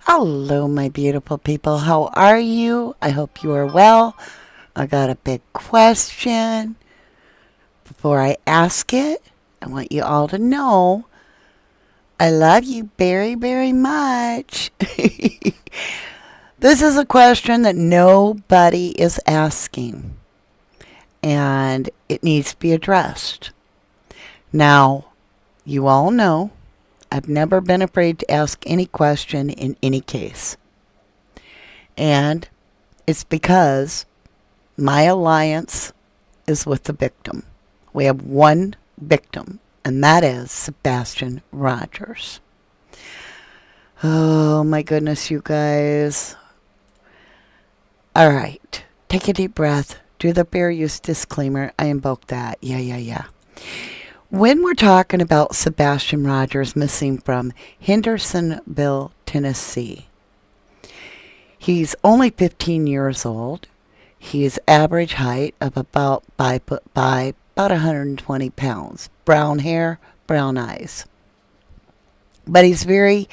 Hello, my beautiful people. How are you? I hope you are well. I got a big question. Before I ask it, I want you all to know I love you very, very much. This is a question that nobody is asking, and it needs to be addressed. Now, you all know I've never been afraid to ask any question in any case. And it's because my alliance is with the victim. We have one victim, and that is Sebastian Rogers. Oh my goodness, you guys. All right, take a deep breath. Do the fair use disclaimer. I invoke that. Yeah. When we're talking about Sebastian Rogers missing from Hendersonville, Tennessee, he's only 15 years old. He's average height of about 5'5", about 120 pounds. Brown hair, brown eyes. But he's very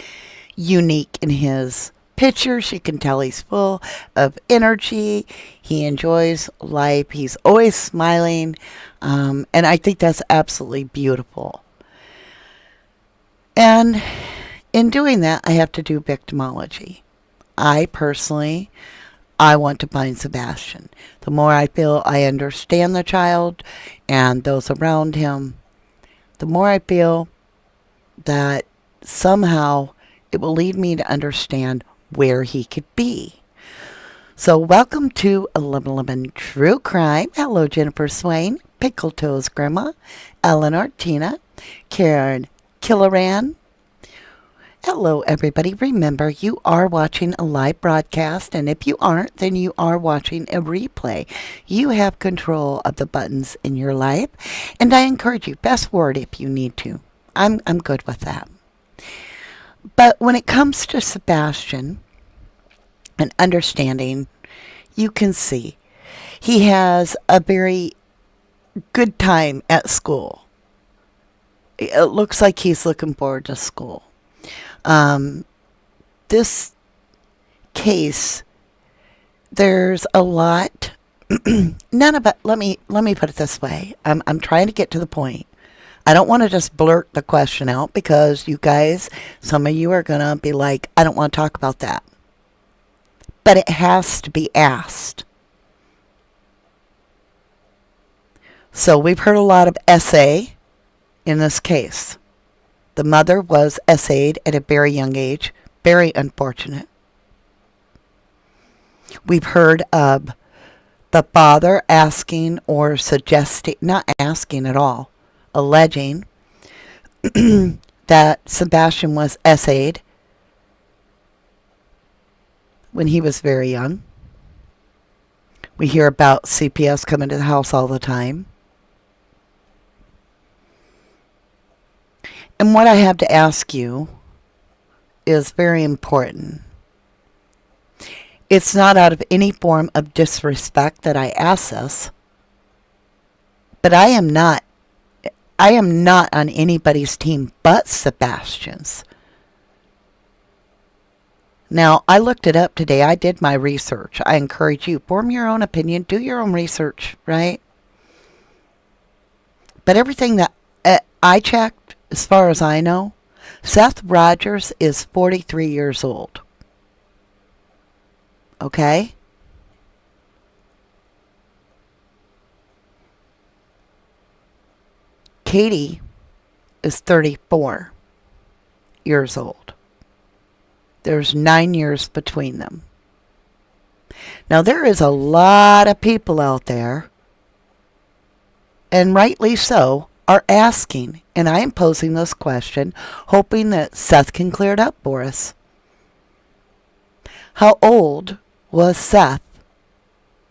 unique in his pictures. You can tell he's full of energy. He enjoys life. He's always smiling. And I think that's absolutely beautiful. And in doing that, I have to do victimology. I want to find Sebastian. The more I feel I understand the child and those around him, the more I feel that somehow it will lead me to understand where he could be. So welcome to 1111 True Crime. Hello, Jennifer Swain, Pickle Toes Grandma, Eleanor, Tina, Karen Killaran. Hello, everybody. Remember, you are watching a live broadcast, and if you aren't, then you are watching a replay. You have control of the buttons in your life, and I encourage you, fast forward if you need to. I'm good with that. But when it comes to Sebastian and understanding, you can see he has a very good time at school. It looks like he's looking forward to school. This case, there's a lot. None of it. Let me put it this way. I'm trying to get to the point. I don't want to just blurt the question out because you guys, some of you are gonna be like, I don't want to talk about that. But it has to be asked. So we've heard a lot of essay in this case. The mother was essayed at a very young age. Very unfortunate. We've heard of the father asking or suggesting, not asking at all, alleging that Sebastian was essayed when he was very young. We hear about CPS coming to the house all the time. And what I have to ask you is very important. It's not out of any form of disrespect that I ask this, but I am not on anybody's team but Sebastian's. Now, I looked it up today. I did my research. I encourage you, form your own opinion, do your own research, right? But everything that I checked, as far as I know, Seth Rogers is 43 years old. Okay? Katie is 34 years old. There's 9 years between them. Now, there is a lot of people out there, and rightly so, are asking, and I am posing this question, hoping that Seth can clear it up for us. How old was Seth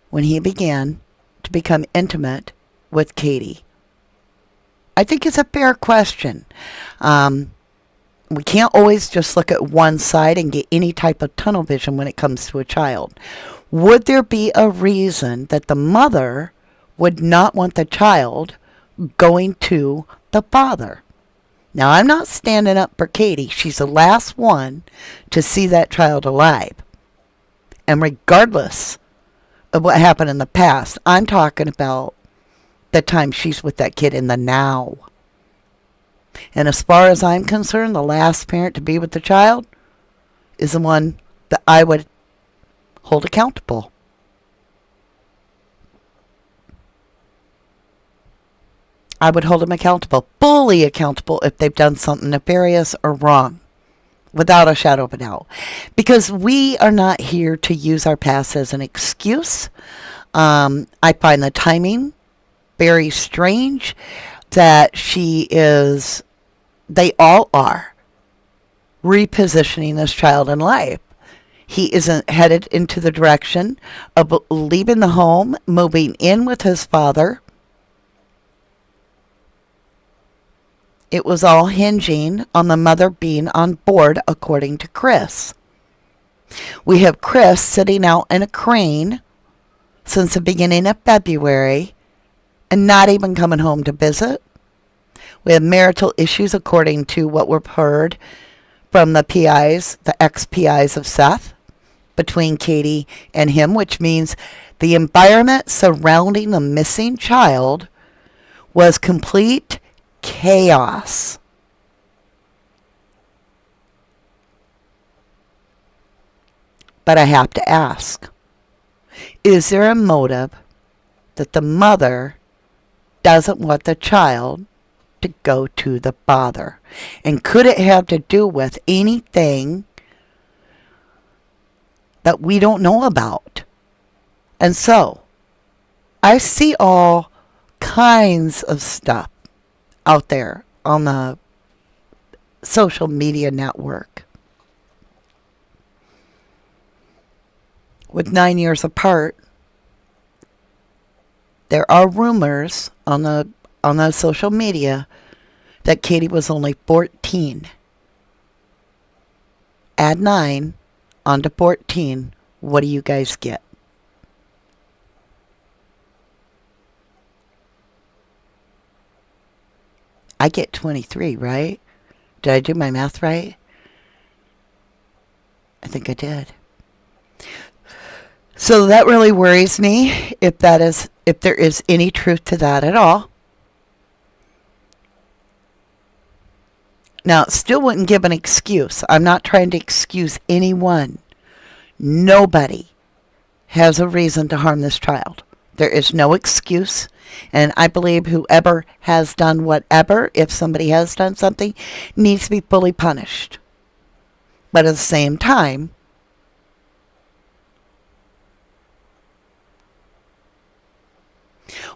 when he began to become intimate with Katie? I think it's a fair question. We can't always just look at one side and get any type of tunnel vision when it comes to a child. Would there be a reason that the mother would not want the child going to the father? Now, I'm not standing up for Katie. She's the last one to see that child alive. And regardless of what happened in the past, I'm talking about the time she's with that kid in the now. And as far as I'm concerned, the last parent to be with the child is the one that I would hold accountable. I would hold them accountable, fully accountable, if they've done something nefarious or wrong, without a shadow of a doubt. Because we are not here to use our past as an excuse. I find the timing very strange that they all are repositioning this child in life. He isn't headed into the direction of leaving the home, moving in with his father. It was all hinging on the mother being on board, according to Chris. We have Chris sitting out in a crane since the beginning of February and not even coming home to visit. We have marital issues, according to what we've heard from the PIs, the ex-PIs of Seth, between Katie and him, which means the environment surrounding the missing child was complete chaos. But I have to ask, is there a motive that the mother doesn't want the child to go to the father? And could it have to do with anything that we don't know about? And so, I see all kinds of stuff out there on the social media network. With 9 years apart, there are rumors on the social media that Katie was only 14. Add 9 onto 14. What do you guys get? I get 23, right? Did I do my math right? I think I did. So that really worries me, if there is any truth to that at all. Now, it still wouldn't give an excuse. I'm not trying to excuse anyone. Nobody has a reason to harm this child. There is no excuse. And I believe whoever has done whatever, if somebody has done something, needs to be fully punished. But at the same time,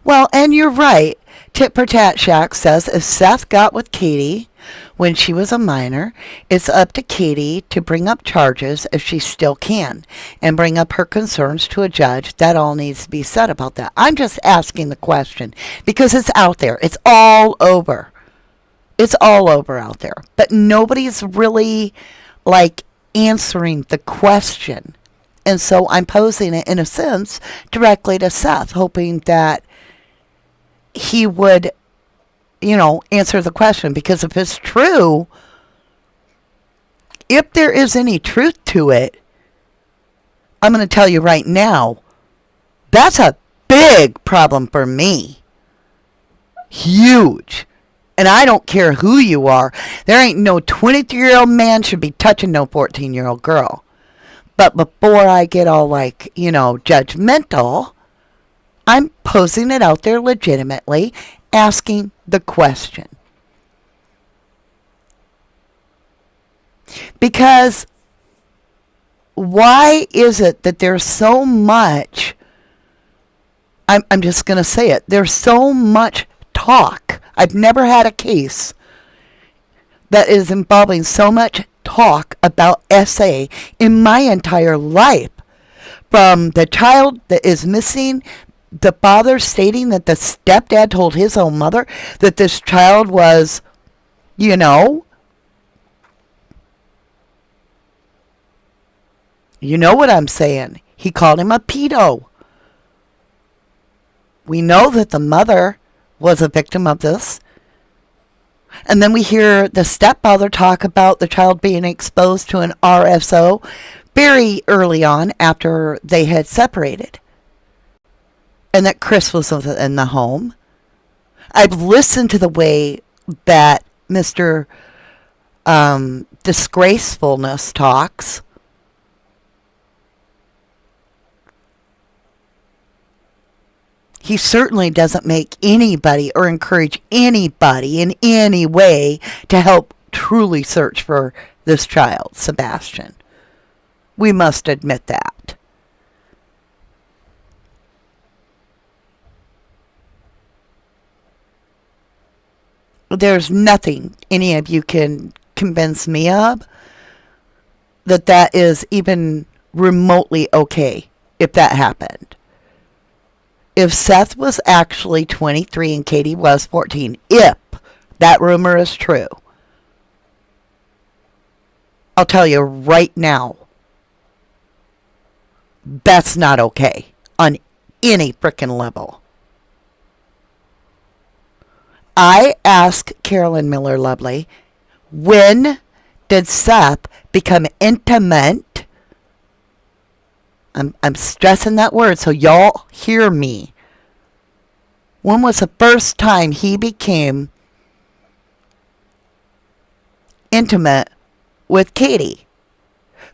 well, and you're right. Tit for Tat Shack says if Seth got with Katie when she was a minor, it's up to Katie to bring up charges if she still can and bring up her concerns to a judge. That all needs to be said about that. I'm just asking the question because it's out there. It's all over. It's all over out there. But nobody's really answering the question. And so I'm posing it in a sense directly to Seth, hoping that he would, answer the question. Because if it's true, if there is any truth to it, I'm going to tell you right now, that's a big problem for me. Huge. And I don't care who you are. There ain't no 23-year-old man should be touching no 14-year-old girl. But before I get all judgmental, I'm posing it out there legitimately, asking the question. Because why is it that there's so much, I'm just going to say it, there's so much talk. I've never had a case that is involving so much talk about SA in my entire life. From the child that is missing, the father stating that the stepdad told his own mother that this child was, you know what I'm saying. He called him a pedo. We know that the mother was a victim of this. And then we hear the stepfather talk about the child being exposed to an RSO very early on after they had separated. And that Chris was in the home. I've listened to the way that Mr. Disgracefulness talks. He certainly doesn't make anybody or encourage anybody in any way to help truly search for this child, Sebastian. We must admit that. There's nothing any of you can convince me of that is even remotely okay if that happened. If Seth was actually 23 and Katie was 14, if that rumor is true, I'll tell you right now, that's not okay on any frickin' level. I asked Carolyn Miller Lovely, when did Seth become intimate? I'm stressing that word so y'all hear me. When was the first time he became intimate with Katie?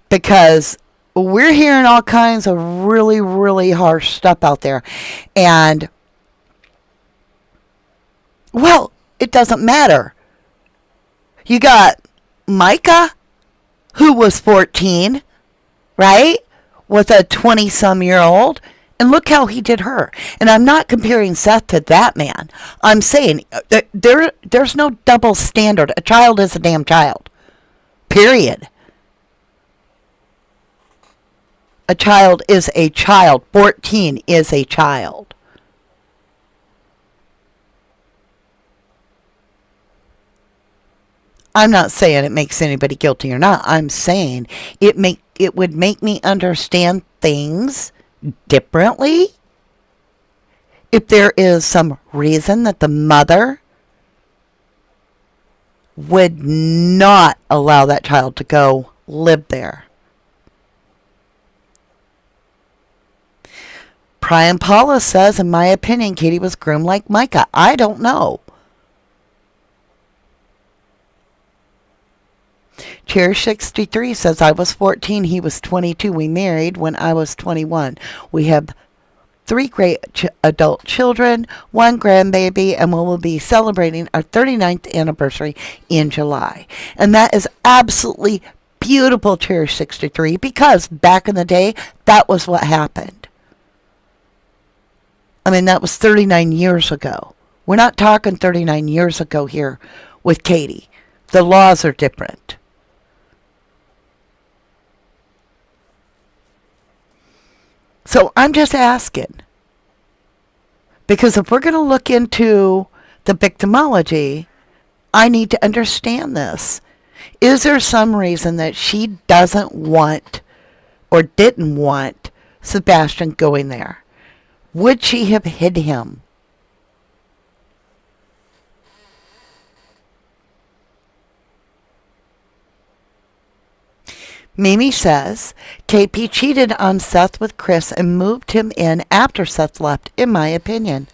Because we're hearing all kinds of really, really harsh stuff out there. And, well, it doesn't matter. You got Micah, who was 14, right? With a 20-some-year-old. And look how he did her. And I'm not comparing Seth to that man. I'm saying there's no double standard. A child is a damn child. Period. A child is a child. 14 is a child. I'm not saying it makes anybody guilty or not. I'm saying it would make me understand things differently if there is some reason that the mother would not allow that child to go live there. Brian Paula says, in my opinion, Katie was groomed like Micah. I don't know. Cherish 63 says, I was 14, he was 22. We married when I was 21. We have 3 great adult children, 1 grandbaby, and we will be celebrating our 39th anniversary in July. And that is absolutely beautiful, Cherish 63, because back in the day, that was what happened. I mean, that was 39 years ago. We're not talking 39 years ago here with Katie. The laws are different. So I'm just asking. Because if we're going to look into the victimology, I need to understand this. Is there some reason that she doesn't want or didn't want Sebastian going there? Would she have hid him? Mimi says, KP cheated on Seth with Chris and moved him in after Seth left, in my opinion.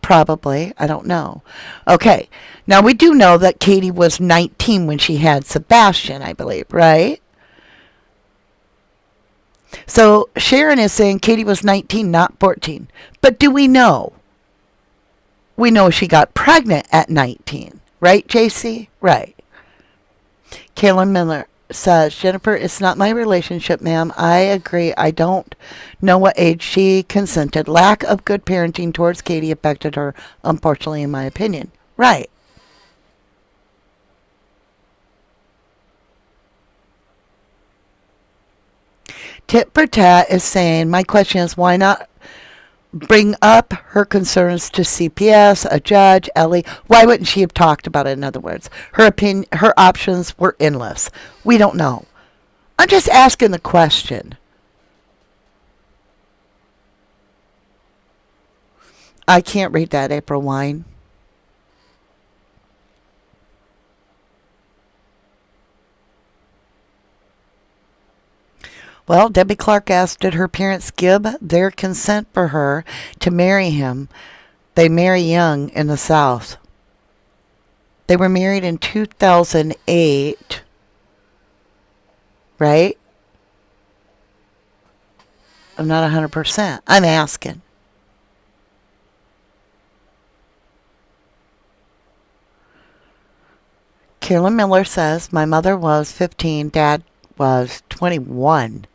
Probably. I don't know. Okay. Now, we do know that Katie was 19 when she had Sebastian, I believe, right? So, Sharon is saying Katie was 19, not 14. But do we know? We know she got pregnant at 19. Right, JC? Right. Kaylin Miller says, Jennifer, it's not my relationship, ma'am. I agree. I don't know what age she consented. Lack of good parenting towards Katie affected her, unfortunately, in my opinion. Right. Tit for Tat is saying, my question is, why not bring up her concerns to CPS, a judge, Ellie? Why wouldn't she have talked about it, in other words? Her opinion, her options were endless. We don't know. I'm just asking the question. I can't read that, April Wine. Well, Debbie Clark asked, did her parents give their consent for her to marry him? They marry young in the South. They were married in 2008, right? I'm not 100%. I'm asking. Carolyn Miller says, my mother was 15, dad was 21.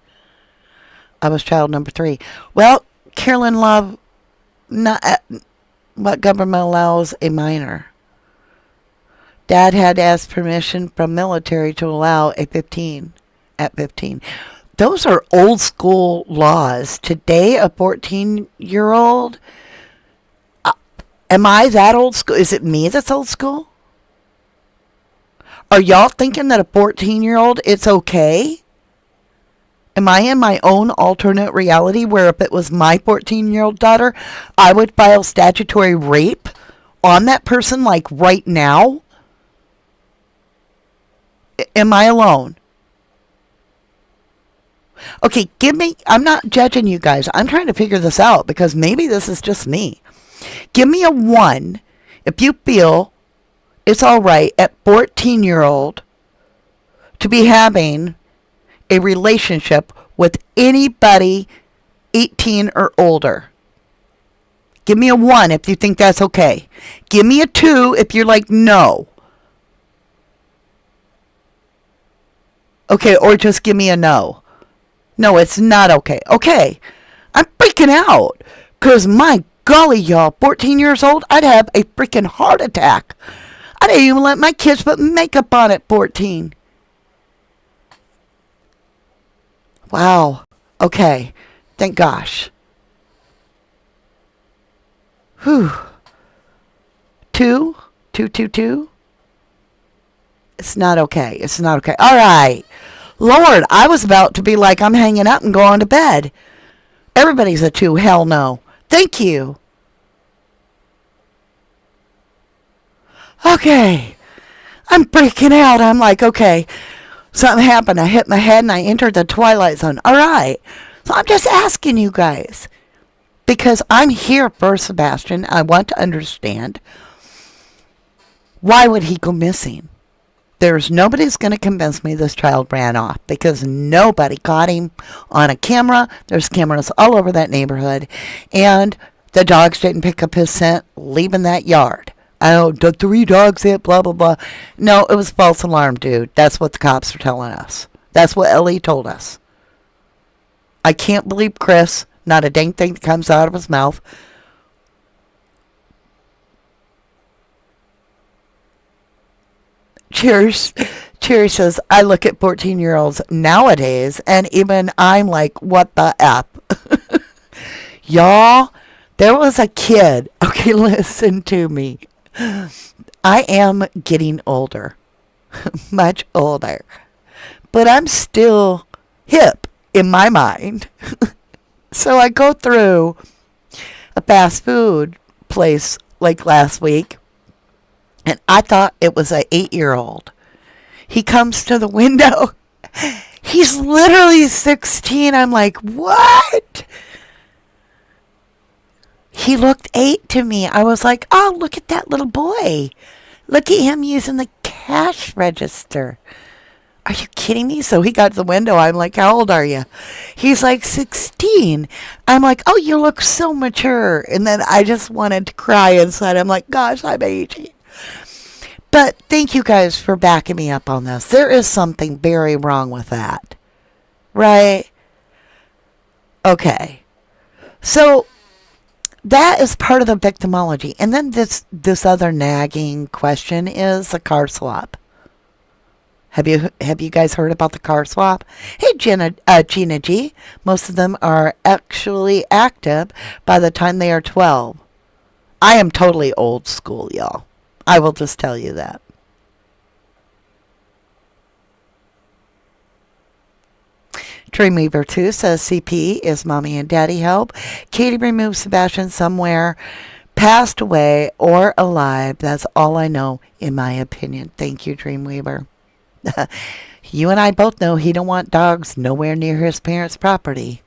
I was child number 3. Well, Carolyn Love, not what government allows a minor. Dad had to ask permission from military to allow a 15 at 15. Those are old school laws. Today, a 14-year-old, am I that old school? Is it me that's old school? Are y'all thinking that a 14-year-old, it's okay? Am I in my own alternate reality where if it was my 14-year-old daughter, I would file statutory rape on that person like right now? Am I alone? Okay, I'm not judging you guys. I'm trying to figure this out because maybe this is just me. Give me a 1 if you feel it's all right at 14-year-old to be having a relationship with anybody 18 or older. Give me a 1 if you think that's okay. Give me a 2 if you're like, no. Okay, or just give me a no. No, it's not okay. Okay, I'm freaking out. Because my golly, y'all, 14 years old, I'd have a freaking heart attack. I didn't even let my kids put makeup on at 14. Wow. Okay. Thank gosh. Whew. 2? 2? It's not okay. It's not okay. All right. Lord, I was about to be like, I'm hanging up and going to bed. Everybody's a 2. Hell no. Thank you. Okay. I'm freaking out. I'm like, okay. Something happened. I hit my head and I entered the twilight zone. All right. So I'm just asking you guys. Because I'm here for Sebastian. I want to understand. Why would he go missing? There's nobody's going to convince me this child ran off because nobody caught him on a camera. There's cameras all over that neighborhood. And the dogs didn't pick up his scent leaving that yard. Oh, the 3 dogs hit, blah, blah, blah. No, it was false alarm, dude. That's what the cops are telling us. That's what Ellie told us. I can't believe Chris. Not a dang thing that comes out of his mouth. Cheers. Cherry says, I look at 14-year-olds nowadays, and even I'm like, what the F? Y'all, there was a kid. Okay, listen to me. I am getting older. Much older. But I'm still hip in my mind. So I go through a fast food place like last week. And I thought it was an 8-year-old. He comes to the window. He's literally 16. I'm like, what? He looked 8 to me. I was like, oh, look at that little boy. Look at him using the cash register. Are you kidding me? So he got to the window. I'm like, how old are you? He's like 16. I'm like, oh, you look so mature. And then I just wanted to cry inside. I'm like, gosh, I'm 18. But thank you guys for backing me up on this. There is something very wrong with that. Right? Okay. So that is part of the victimology. And then this other nagging question is the car swap. Have you guys heard about the car swap? Hey, Gina G. Most of them are actually active by the time they are 12. I am totally old school, y'all. I will just tell you that. Dreamweaver 2 says CP is mommy and daddy help. Katie removed Sebastian somewhere, passed away or alive. That's all I know, in my opinion. Thank you, Dreamweaver. You and I both know he don't want dogs nowhere near his parents' property.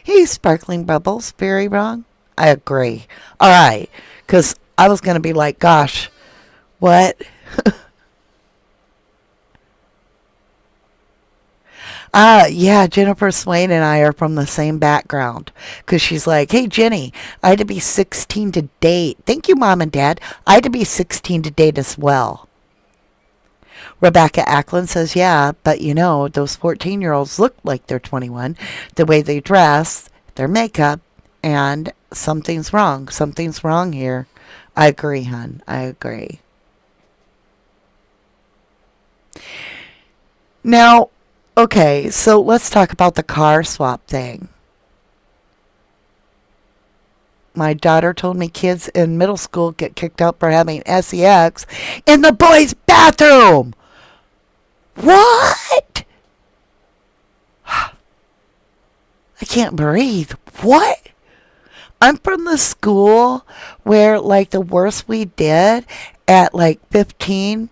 Hey, Sparkling Bubbles, very wrong. I agree. All right, because I was going to be like, gosh, what? Yeah, Jennifer Swain and I are from the same background. Because she's like, hey, Jenny, I had to be 16 to date. Thank you, Mom and Dad. I had to be 16 to date as well. Rebecca Ackland says, yeah, but you know, those 14-year-olds look like they're 21. The way they dress, their makeup, and something's wrong. Something's wrong here. I agree, hon. I agree. Now, okay, so let's talk about the car swap thing. My daughter told me kids in middle school get kicked out for having sex in the boys' bathroom. What? I can't breathe. What? I'm from the school where, like, the worst we did at, like, 15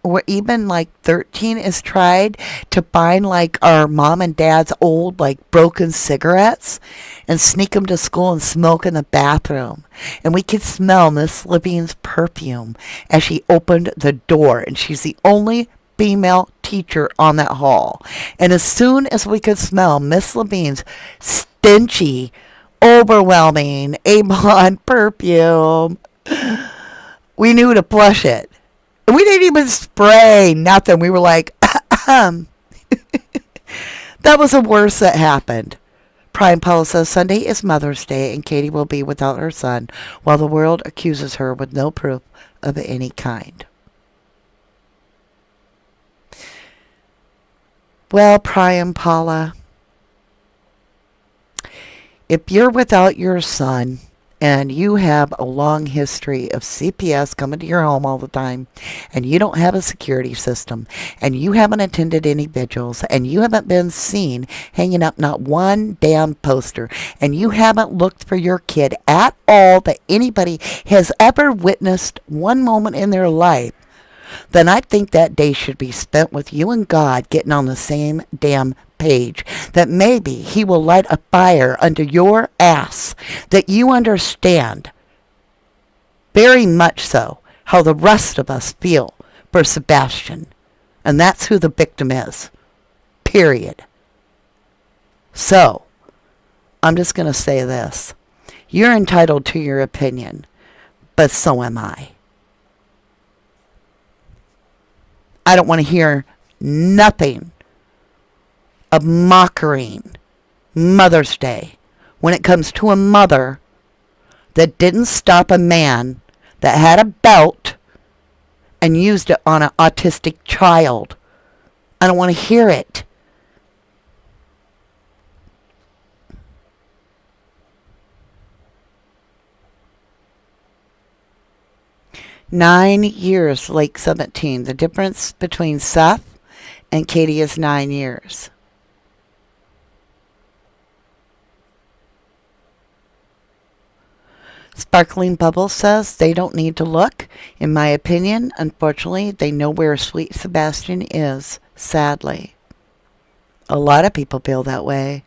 or even, like, 13 is tried to find, like, our mom and dad's old, like, broken cigarettes and sneak them to school and smoke in the bathroom. And we could smell Miss Levine's perfume as she opened the door. And she's the only female teacher on that hall. And as soon as we could smell Miss Levine's stinchy, overwhelming Avon perfume, we knew to flush it. And we didn't even spray nothing. We were like, that was the worst that happened. Prime Paula says, Sunday is Mother's Day and Katie will be without her son while the world accuses her with no proof of any kind. Well, Prime Paula, if you're without your son and you have a long history of CPS coming to your home all the time and you don't have a security system and you haven't attended any vigils and you haven't been seen hanging up not one damn poster and you haven't looked for your kid at all that anybody has ever witnessed one moment in their life, then I think that day should be spent with you and God getting on the same damn page, that maybe he will light a fire under your ass, that you understand very much so how the rest of us feel for Sebastian. And that's who the victim is. Period. So, I'm just going to say this. You're entitled to your opinion, but so am I. I don't want to hear nothing of mocking Mother's Day when it comes to a mother that didn't stop a man that had a belt and used it on an autistic child. I don't want to hear it. "9 years, Lake 17. The difference between Seth and Katie is 9 years. Sparkling Bubble says they don't need to look. In my opinion, unfortunately, they know where sweet Sebastian is, sadly. A lot of people feel that way.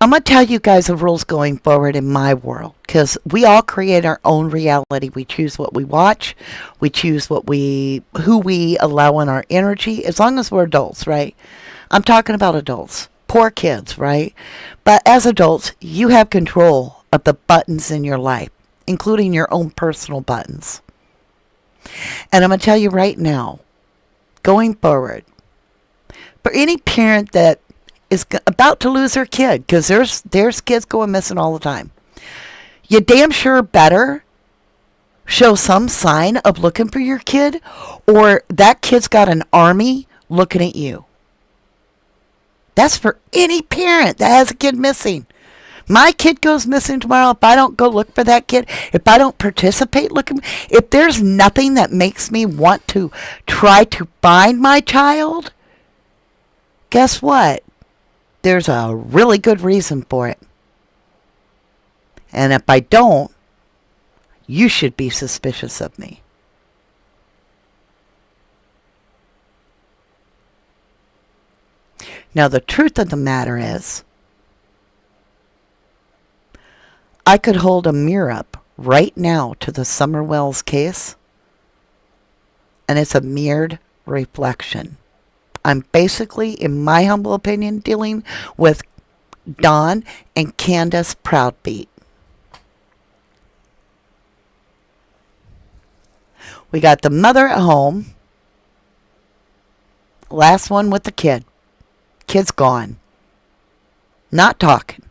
I'm going to tell you guys the rules going forward in my world, because we all create our own reality. We choose what we watch. We choose who we allow in our energy, as long as we're adults, right? I'm talking about adults. Poor kids, right? But as adults, you have control of the buttons in your life, including your own personal buttons. And I'm going to tell you right now, going forward, for any parent that is about to lose their kid, because there's kids going missing all the time, you damn sure better show some sign of looking for your kid, or that kid's got an army looking at you. That's for any parent that has a kid missing. My kid goes missing tomorrow. If I don't go look for that kid, if I don't participate looking, if there's nothing that makes me want to try to find my child, guess what? There's a really good reason for it. And if I don't, You should be suspicious of me. Now, the truth of the matter is, I could hold a mirror up right now to the Summer Wells case, and it's a mirrored reflection. I'm basically, in my humble opinion, dealing with Don and Candace Proudbeat. We got the mother at home. Last one with the kid. Kid's gone. Not talking.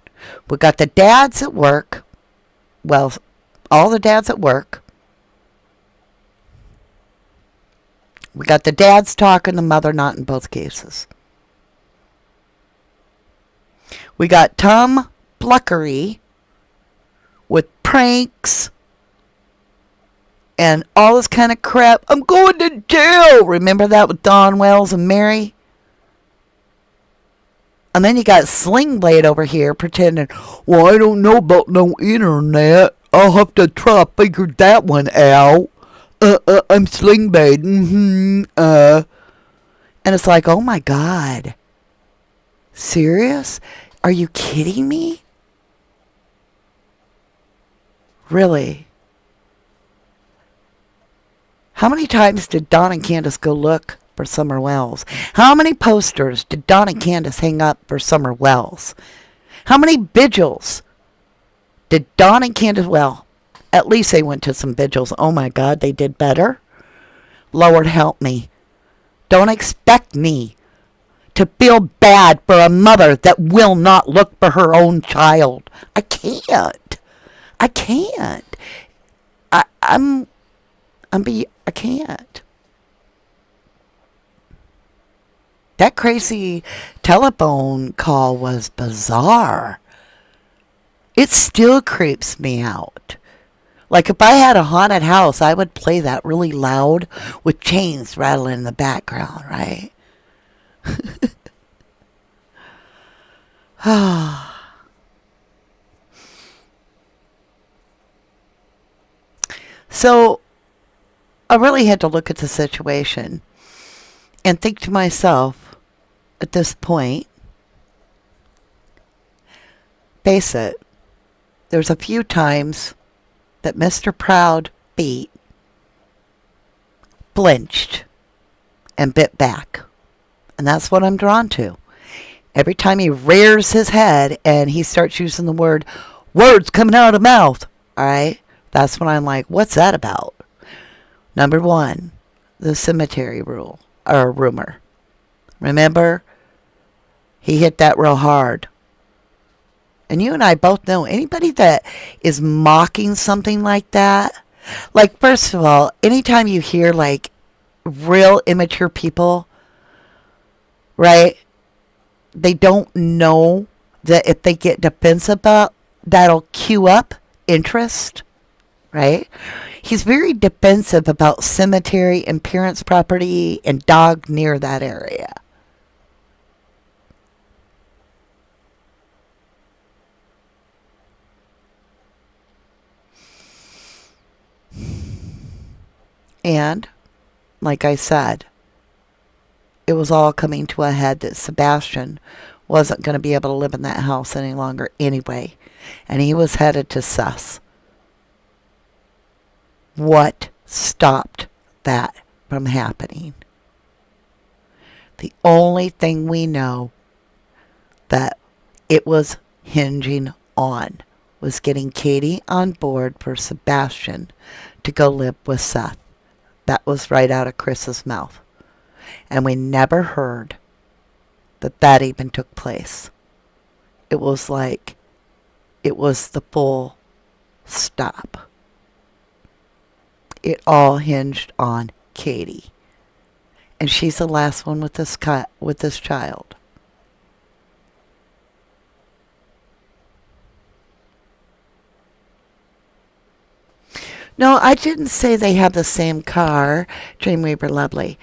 We got the dads at work. Well, all the dads at work. We got the dads talking, the mother not in both cases. We got Tom Pluckery with pranks and all this kind of crap. I'm going to jail. Remember that with Don Wells and Mary? And then you got Sling Blade over here pretending, well, I don't know about no internet. I'll have to try to figure that one out. I'm Sling Blade. And it's like, oh my God. Serious? Are you kidding me? Really? How many times did Don and Candace go look for Summer Wells? How many posters did Don and Candace hang up for Summer Wells? How many vigils did Don and Candace, well, at least they went to some vigils. Oh my God, they did better. Lord help me. Don't expect me to feel bad for a mother that will not look for her own child. I can't. I can't. I can't. That crazy telephone call was bizarre. It still creeps me out. Like if I had a haunted house, I would play that really loud with chains rattling in the background, right? So I really had to look at the situation and think to myself at this point, face it, there's a few times that Mr. Proudbeat blinched and bit back. And that's what I'm drawn to. Every time he rears his head and he starts using the words coming out of the mouth, all right, that's when I'm like, what's that about? Number one, the cemetery rumor. Remember? He hit that real hard. And you and I both know anybody that is mocking something like that. Like, first of all, anytime you hear like real immature people, right? They don't know that if they get defensive about, that'll cue up interest, right? He's very defensive about cemetery and parents' property and dog near that area. And, like I said, it was all coming to a head that Sebastian wasn't going to be able to live in that house any longer anyway. And he was headed to Sus. What stopped that from happening? The only thing we know that it was hinging on was getting Katie on board for Sebastian to go live with Seth. That was right out of Chris's mouth. And we never heard that even took place. It was like, it was the full stop. It all hinged on Katie. And she's the last one with this child. No, I didn't say they have the same car, Dreamweaver Lovely.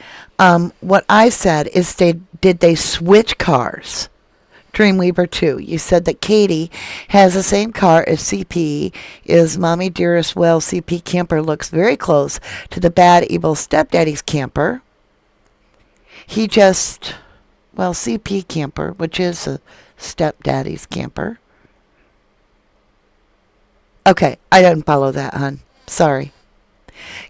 What I said is did they switch cars? Dreamweaver 2, you said that Katie has the same car as CP. Is Mommy Dearest? Well, CP camper looks very close to the bad, evil stepdaddy's camper. He just, well, CP camper, which is a stepdaddy's camper. Okay, I didn't follow that, hon. Sorry.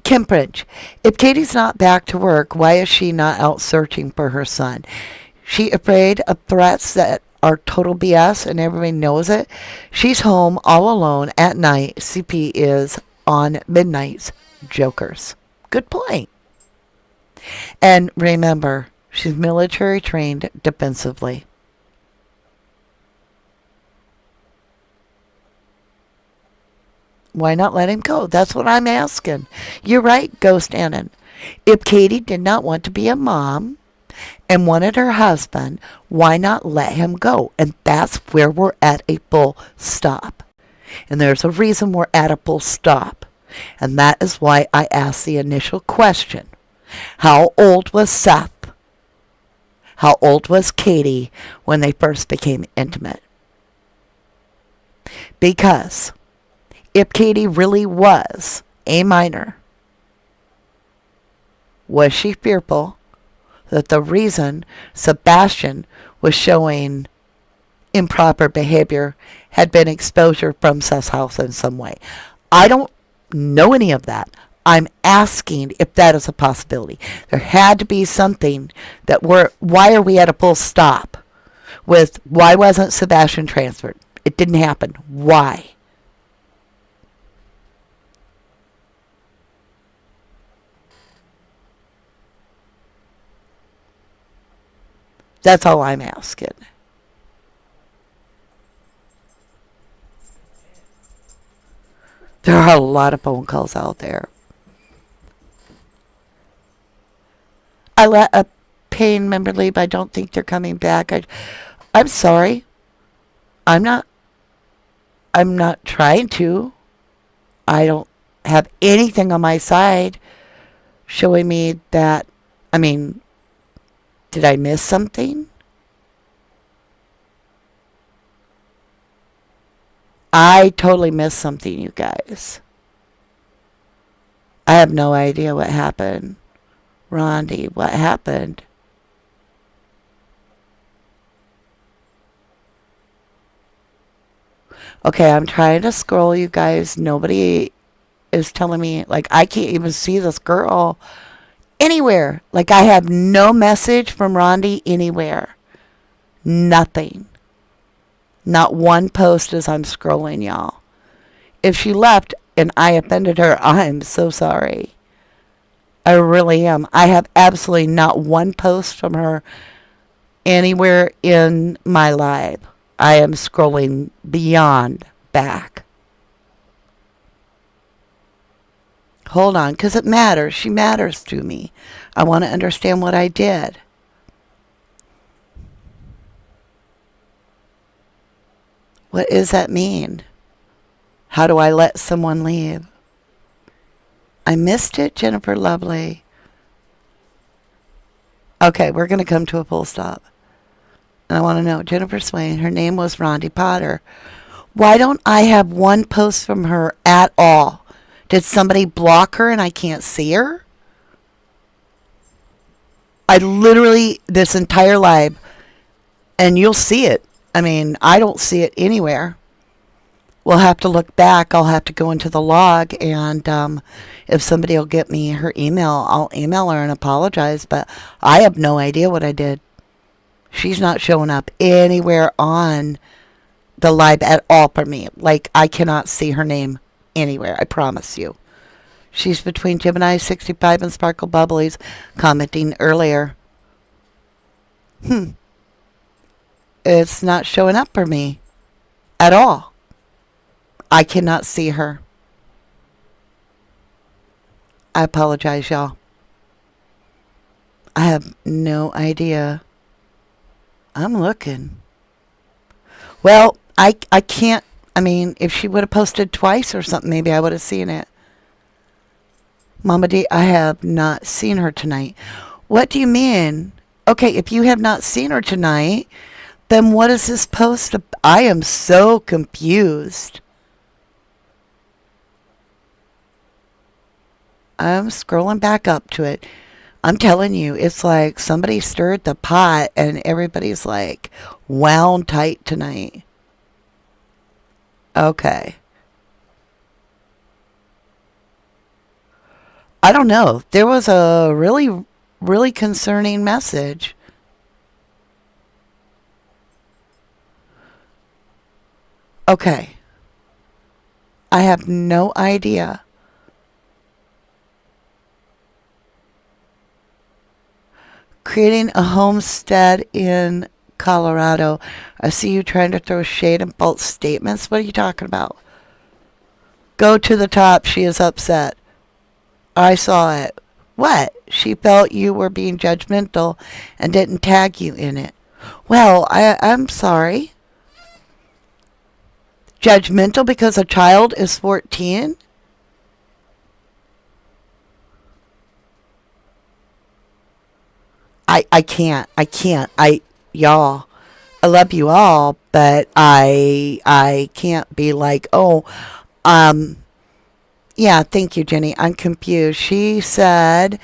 Kempridge, if Katie's not back to work, why is she not out searching for her son? She afraid of threats that are total BS and everybody knows it. She's home all alone at night. CP is on midnights. Jokers. Good point. And remember, she's military trained defensively. Why not let him go? That's what I'm asking. You're right, Ghost Annan. If Katie did not want to be a mom and wanted her husband, why not let him go? And that's where we're at a full stop. And there's a reason we're at a full stop. And that is why I asked the initial question. How old was Seth? How old was Katie when they first became intimate? Because if Katie really was a minor, was she fearful that the reason Sebastian was showing improper behavior had been exposure from Seth's house in some way? I don't know any of that. I'm asking if that is a possibility. There had to be something that why are we at a full stop with why wasn't Sebastian transferred? It didn't happen. Why? That's all I'm asking. There are a lot of phone calls out there. I let a paying member leave. I don't think they're coming back. I'm sorry. I'm not trying to. I don't have anything on my side showing me that, did I miss something? I totally missed something, you guys. I have no idea what happened. Rondi, what happened? Okay, I'm trying to scroll, you guys. Nobody is telling me, I can't even see this girl anywhere. I have no message from Rondi anywhere. Nothing. Not one post as I'm scrolling, y'all. If she left and I offended her, I'm so sorry. I really am. I have absolutely not one post from her anywhere in my live. I am scrolling beyond back. Hold on, because it matters. She matters to me. I want to understand what I did. What does that mean? How do I let someone leave? I missed it, Jennifer Lovely. Okay, we're going to come to a full stop. And I want to know, Jennifer Swain, her name was Rondi Potter. Why don't I have one post from her at all? Did somebody block her and I can't see her? I literally, this entire live, and you'll see it. I don't see it anywhere. We'll have to look back. I'll have to go into the log, and if somebody will get me her email, I'll email her and apologize, but I have no idea what I did. She's not showing up anywhere on the live at all for me. I cannot see her name anywhere, I promise you. She's between Gemini 65 and Sparkle Bubblies, commenting earlier. It's not showing up for me at all. I cannot see her. I apologize, y'all. I have no idea. I'm looking. Well, I can't. If she would have posted twice or something, maybe I would have seen it. Mama D, I have not seen her tonight. What do you mean? Okay, if you have not seen her tonight, Then what is this post? I am so confused. I'm scrolling back up to it. I'm telling you, it's like somebody stirred the pot and everybody's like wound tight tonight. Okay. I don't know. There was a really, really concerning message. Okay. I have no idea. Creating a homestead in Colorado. I see you trying to throw shade and false statements. What are you talking about? Go to the top. She is upset. I saw it. What? She felt you were being judgmental and didn't tag you in it. Well, I'm sorry. Judgmental because a child is 14? I can't. Y'all, I love you all, but I can't be like, oh, um, yeah, thank you, Jenny. I'm confused. She said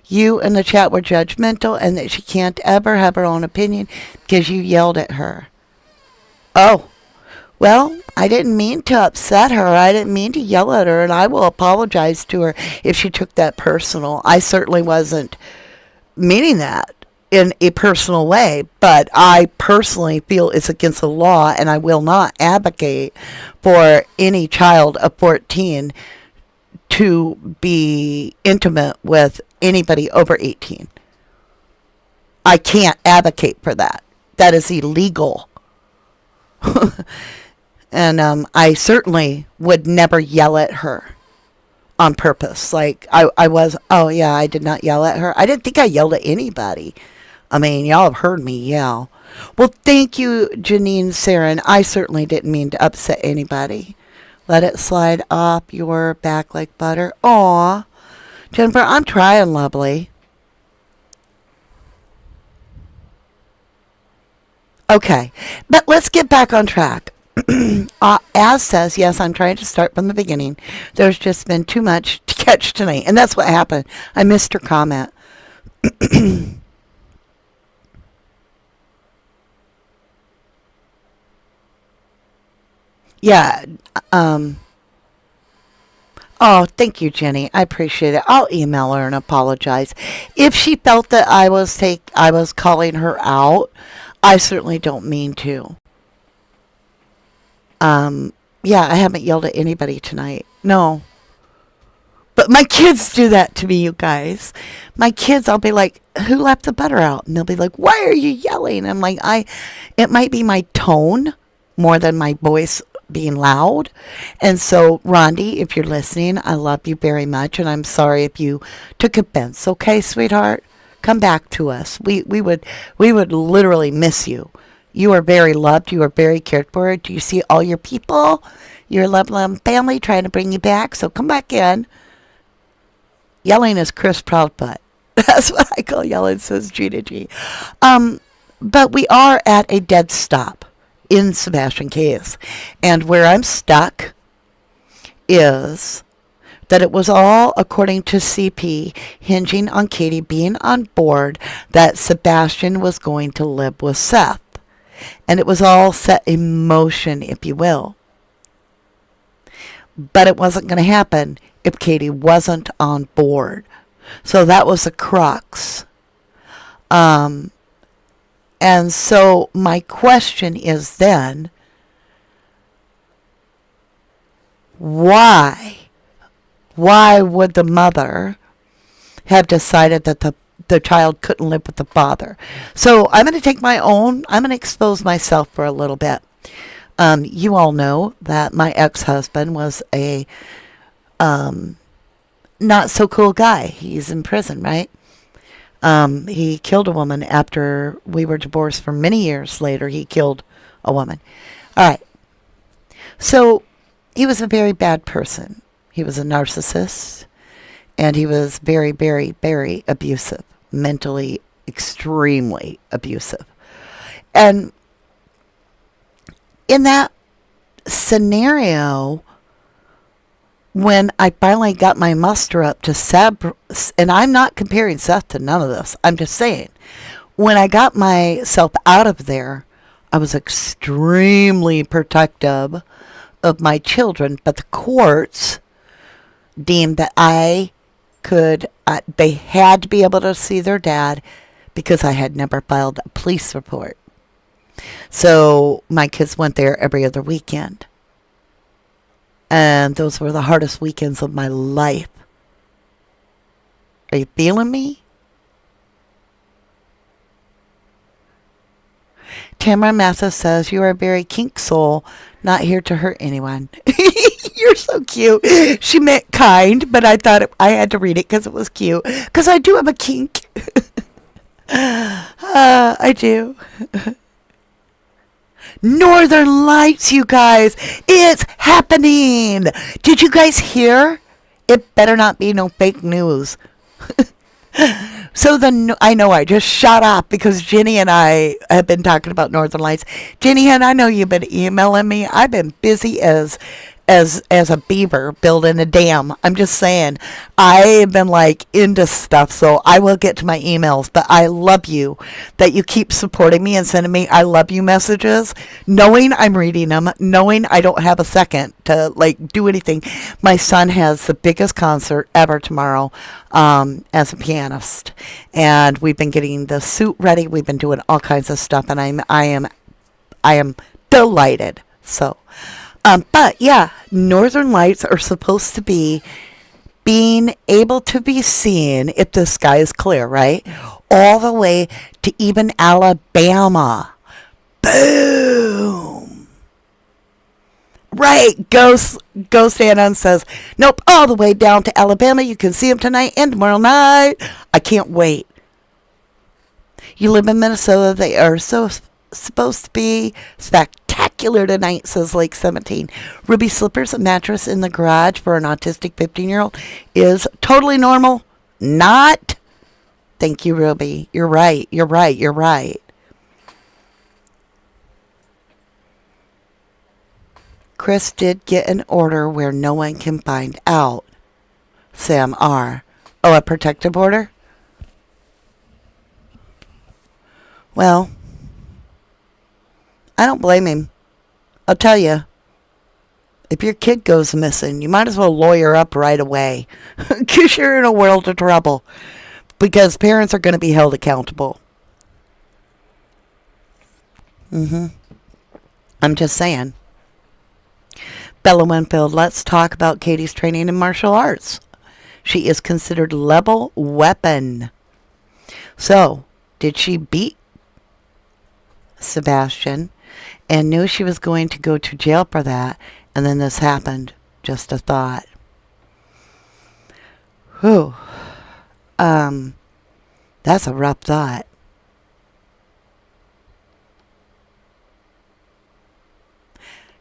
you in the chat were judgmental and that she can't ever have her own opinion because you yelled at her. Oh, well, I didn't mean to upset her. I didn't mean to yell at her, and I will apologize to her if she took that personal. I certainly wasn't meaning that in a personal way, but I personally feel it's against the law, and I will not advocate for any child of 14 to be intimate with anybody over 18. I can't advocate for that. That is illegal. And I certainly would never yell at her on purpose. Like, oh yeah, I did not yell at her. I didn't think I yelled at anybody. I mean, y'all have heard me yell. Well, thank you, Janine Sarin. I certainly didn't mean to upset anybody. Let it slide off your back like butter. Aw, Jennifer, I'm trying, lovely. Okay, but let's get back on track. As says, yes, I'm trying to start from the beginning. There's just been too much to catch tonight, and that's what happened. I missed her comment. Yeah. Um. Oh, thank you, Jenny. I appreciate it. I'll email her and apologize if she felt that I was calling her out. I certainly don't mean to. Yeah, I haven't yelled at anybody tonight. No. But my kids do that to me, you guys. My kids, I'll be like, who left the butter out? And they'll be like, why are you yelling? I'm like, it might be my tone more than my voice being loud. And so, Rondi, if you're listening, I love you very much. And I'm sorry if you took offense. Okay, sweetheart? Come back to us. We would literally miss you. You are very loved. You are very cared for. Do you see all your people, your lovely family trying to bring you back? So come back in. Yelling is Chris Proudbutt. That's what I call yelling, says Gina G. But we are at a dead stop in Sebastian case. And where I'm stuck is that it was all, according to CP, hinging on Katie being on board that Sebastian was going to live with Seth. And it was all set in motion, if you will. But it wasn't going to happen if Katie wasn't on board. So that was the crux. And so my question is then, why? Why would the mother have decided that the child couldn't live with the father? So I'm going to I'm going to expose myself for a little bit. You all know that my ex-husband was a not so cool guy. He's in prison, right? He killed a woman after we were divorced for many years later. He killed a woman. All right. So he was a very bad person. He was a narcissist, and he was very, very, very abusive, mentally extremely abusive. And in that scenario, when I finally got my muster up to Seb, and I'm not comparing Seth to none of this, I'm just saying, when I got myself out of there, I was extremely protective of my children, but the courts deemed that they had to be able to see their dad because I had never filed a police report. So my kids went there every other weekend. And those were the hardest weekends of my life. Are you feeling me? Tamara Massa says, you are a very kink soul, not here to hurt anyone. You're so cute. She meant kind, but I thought I had to read it because it was cute. Because I do have a kink. I do. Northern Lights, you guys. It's happening. Did you guys hear? It better not be no fake news. So I know I just shut up because Jenny and I have been talking about Northern Lights. Jenny, and I know you've been emailing me. I've been busy as a beaver building a dam. I'm just saying, I've been like into stuff, so I will get to my emails. But I love you that you keep supporting me and sending me I love you messages, knowing I'm reading them, knowing I don't have a second to like do anything. My son has the biggest concert ever tomorrow as a pianist, and we've been getting the suit ready. We've been doing all kinds of stuff, and I am delighted. So. But yeah, Northern Lights are supposed to be being able to be seen if the sky is clear, right? All the way to even Alabama. Boom! Right, Ghost Anna says, nope, all the way down to Alabama. You can see them tonight and tomorrow night. I can't wait. You live in Minnesota. They are supposed to be spectacular tonight, says Lake 17. Ruby slippers, a mattress in the garage for an autistic 15-year-old is totally normal. Not. Thank you, Ruby. You're right. Chris did get an order where no one can find out. Sam R. Oh, a protective order? Well, I don't blame him. I'll tell you, if your kid goes missing, you might as well lawyer up right away. Because you're in a world of trouble. Because parents are going to be held accountable. I'm just saying. Bella Winfield, let's talk about Katie's training in martial arts. She is considered level weapon. So, did she beat Sebastian and knew she was going to go to jail for that, and then this happened? Just a thought. Whew. That's a rough thought.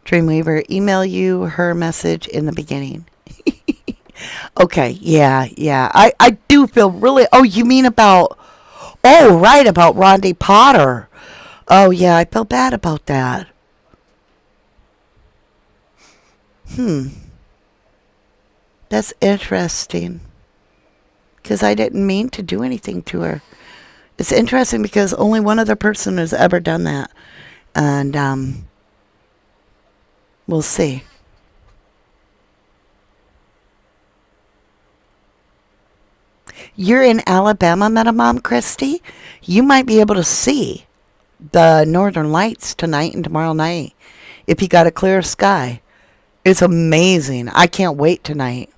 Dreamweaver, email you her message in the beginning. Okay, yeah. I do feel really... Oh, you mean about... Oh, right, about Rondi Potter. Oh, yeah, I feel bad about that. That's interesting. Because I didn't mean to do anything to her. It's interesting because only one other person has ever done that. And, we'll see. You're in Alabama, Metamom Christie? You might be able to see the Northern Lights tonight and tomorrow night if you got a clear sky. It's amazing. I can't wait tonight.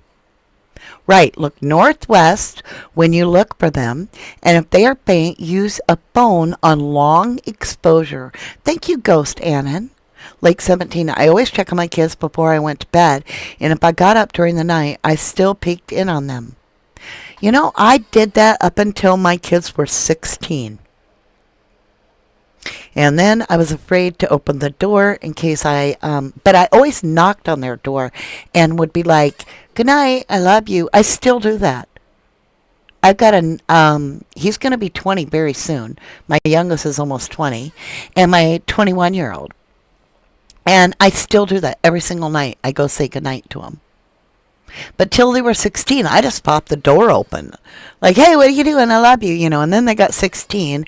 Right, look northwest when you look for them, and if they are faint, use a phone on long exposure. Thank you, Ghost Annan. Lake 17, I always check on my kids before I went to bed, and if I got up during the night, I still peeked in on them. You know, I did that up until my kids were 16. And then I was afraid to open the door in case but I always knocked on their door and would be like, good night, I love you. I still do that. I've got he's going to be 20 very soon. My youngest is almost 20. And my 21-year-old. And I still do that every single night. I go say goodnight to them. But till they were 16, I just popped the door open. Like, hey, what are you doing? I love you, And then they got 16.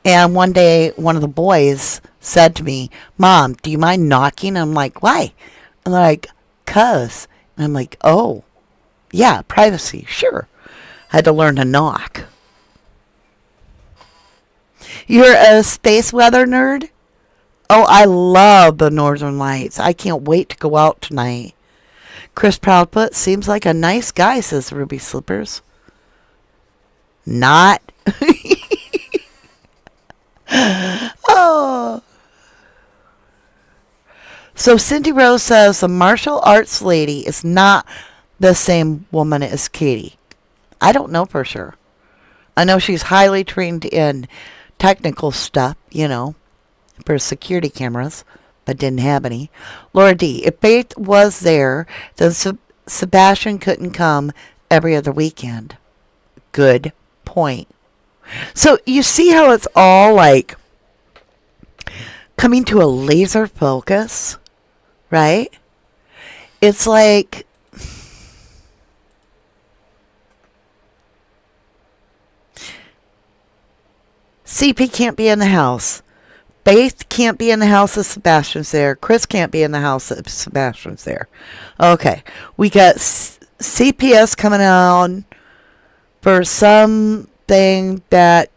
And one day, one of the boys said to me, Mom, do you mind knocking? I'm like, why? And they're like, 'cause. And I'm like, oh, yeah, privacy, sure. I had to learn to knock. You're a space weather nerd? Oh, I love the Northern Lights. I can't wait to go out tonight. Chris Proudfoot seems like a nice guy, says Ruby Slippers. Not. Oh. So Cindy Rose says the martial arts lady is not the same woman as Katie. I don't know for sure. I know she's highly trained in technical stuff, for security cameras, but didn't have any. Laura D., if Faith was there, then Sebastian couldn't come every other weekend. Good point. So you see how it's all like coming to a laser focus, right? It's like CP can't be in the house. Faith can't be in the house if Sebastian's there. Chris can't be in the house if Sebastian's there. Okay. We got CPS coming on for something that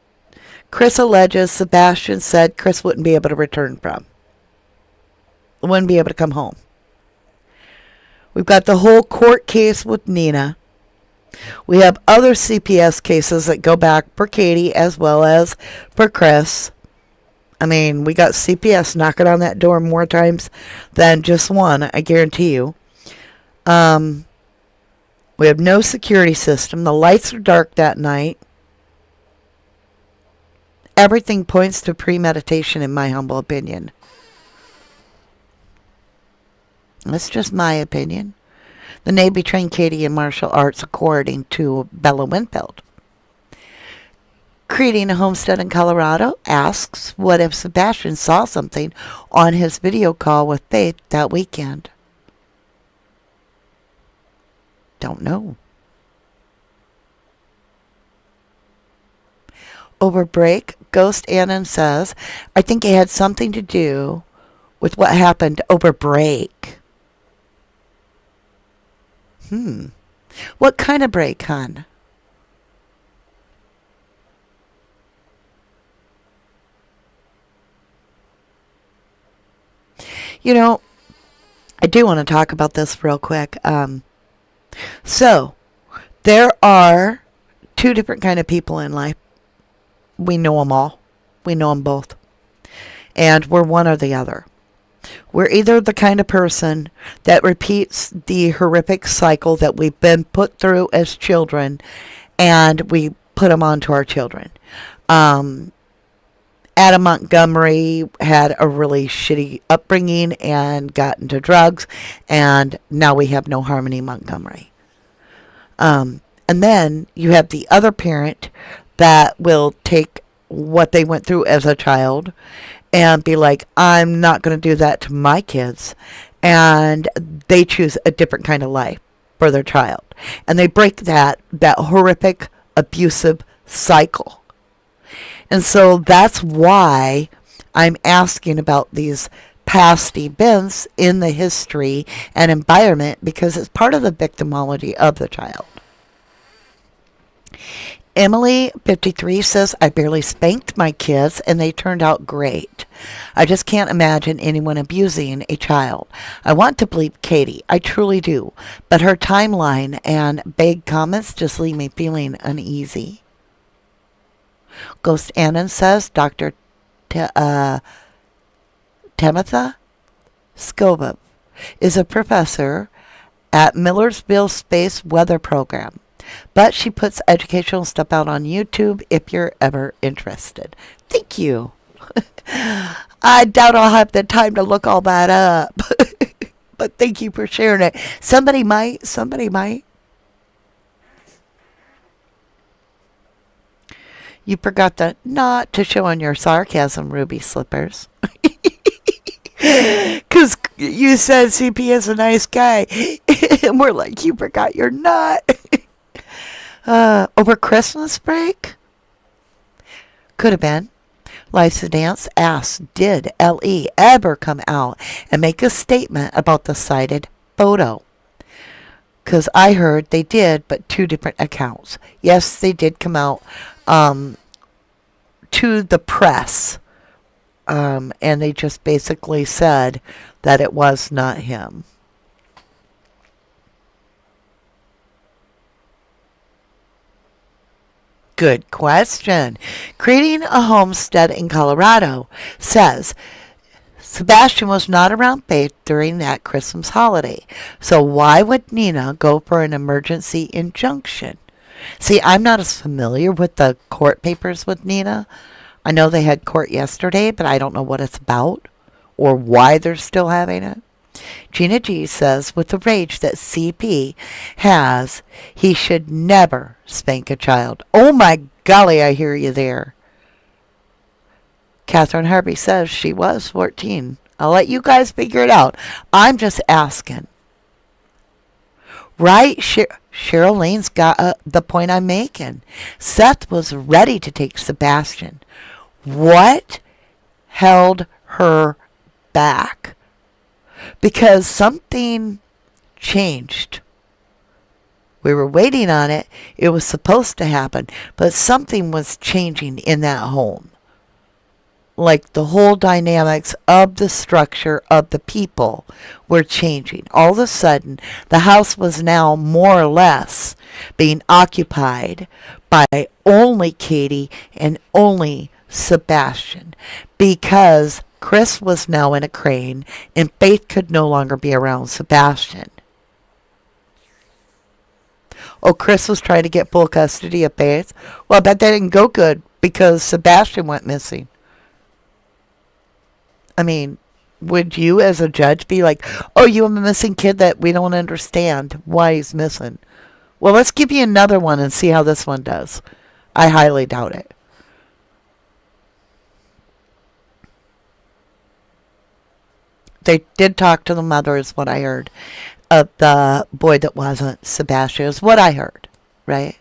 Chris alleges Sebastian said Chris wouldn't be able to return from. Wouldn't be able to come home. We've got the whole court case with Nina. We have other CPS cases that go back for Katie as well as for Chris. I mean, we got CPS knocking on that door more times than just one, I guarantee you. We have no security system. The lights are dark that night. Everything points to premeditation, in my humble opinion. That's just my opinion. The Navy trained Katie in martial arts according to Bella Winfield. Creating a Homestead in Colorado asks, what if Sebastian saw something on his video call with Faith that weekend? Don't know. Over break, Ghost Annan says, I think it had something to do with what happened over break. What kind of break, hon? I do want to talk about this real quick. So, there are two different kind of people in life. We know them all. We know them both. And we're one or the other. We're either the kind of person that repeats the horrific cycle that we've been put through as children, and we put them onto our children. Adam Montgomery had a really shitty upbringing and got into drugs, and now we have No Harmony Montgomery. And then you have the other parent that will take what they went through as a child and be like, I'm not going to do that to my kids. And they choose a different kind of life for their child. And they break that horrific, abusive cycle. And so that's why I'm asking about these past events in the history and environment, because it's part of the victimology of the child. Emily, 53, says, I barely spanked my kids and they turned out great. I just can't imagine anyone abusing a child. I want to bleep Katie. I truly do. But her timeline and vague comments just leave me feeling uneasy. Ghost Annan says, Dr. Timothy Skobov is a professor at Millersville Space Weather Program. But she puts educational stuff out on YouTube if you're ever interested. Thank you. I doubt I'll have the time to look all that up. But thank you for sharing it. Somebody might. You forgot not to show on your sarcasm, Ruby Slippers. Because You said CP is a nice guy. And we're like, you forgot you're not. Over Christmas break? Could have been. Life's a Dance asks, did L.E. ever come out and make a statement about the cited photo? Because I heard they did, but two different accounts. Yes, they did come out to the press. And they just basically said that it was not him. Good question. Creating a Homestead in Colorado says Sebastian was not around Faith during that Christmas holiday. So why would Nina go for an emergency injunction? See, I'm not as familiar with the court papers with Nina. I know they had court yesterday, but I don't know what it's about or why they're still having it. Gina G says, with the rage that CP has, he should never spank a child. Oh my golly, I hear you there. Catherine Harvey says she was 14. I'll let you guys figure it out. I'm just asking. Right? Cheryl Lane's got the point I'm making. Seth was ready to take Sebastian. What held her back? Because something changed. We were waiting on it. It was supposed to happen. But something was changing in that home. Like the whole dynamics of the structure of the people were changing. All of a sudden, the house was now more or less being occupied by only Katie and only Sebastian. Because Chris was now in a crane, and Faith could no longer be around Sebastian. Oh, Chris was trying to get full custody of Faith. Well, I bet that didn't go good because Sebastian went missing. I mean, would you as a judge be like, oh, you have a missing kid that we don't understand why he's missing? Well, let's give you another one and see how this one does. I highly doubt it. They did talk to the mother, is what I heard, of the boy that wasn't Sebastian, is what I heard, right?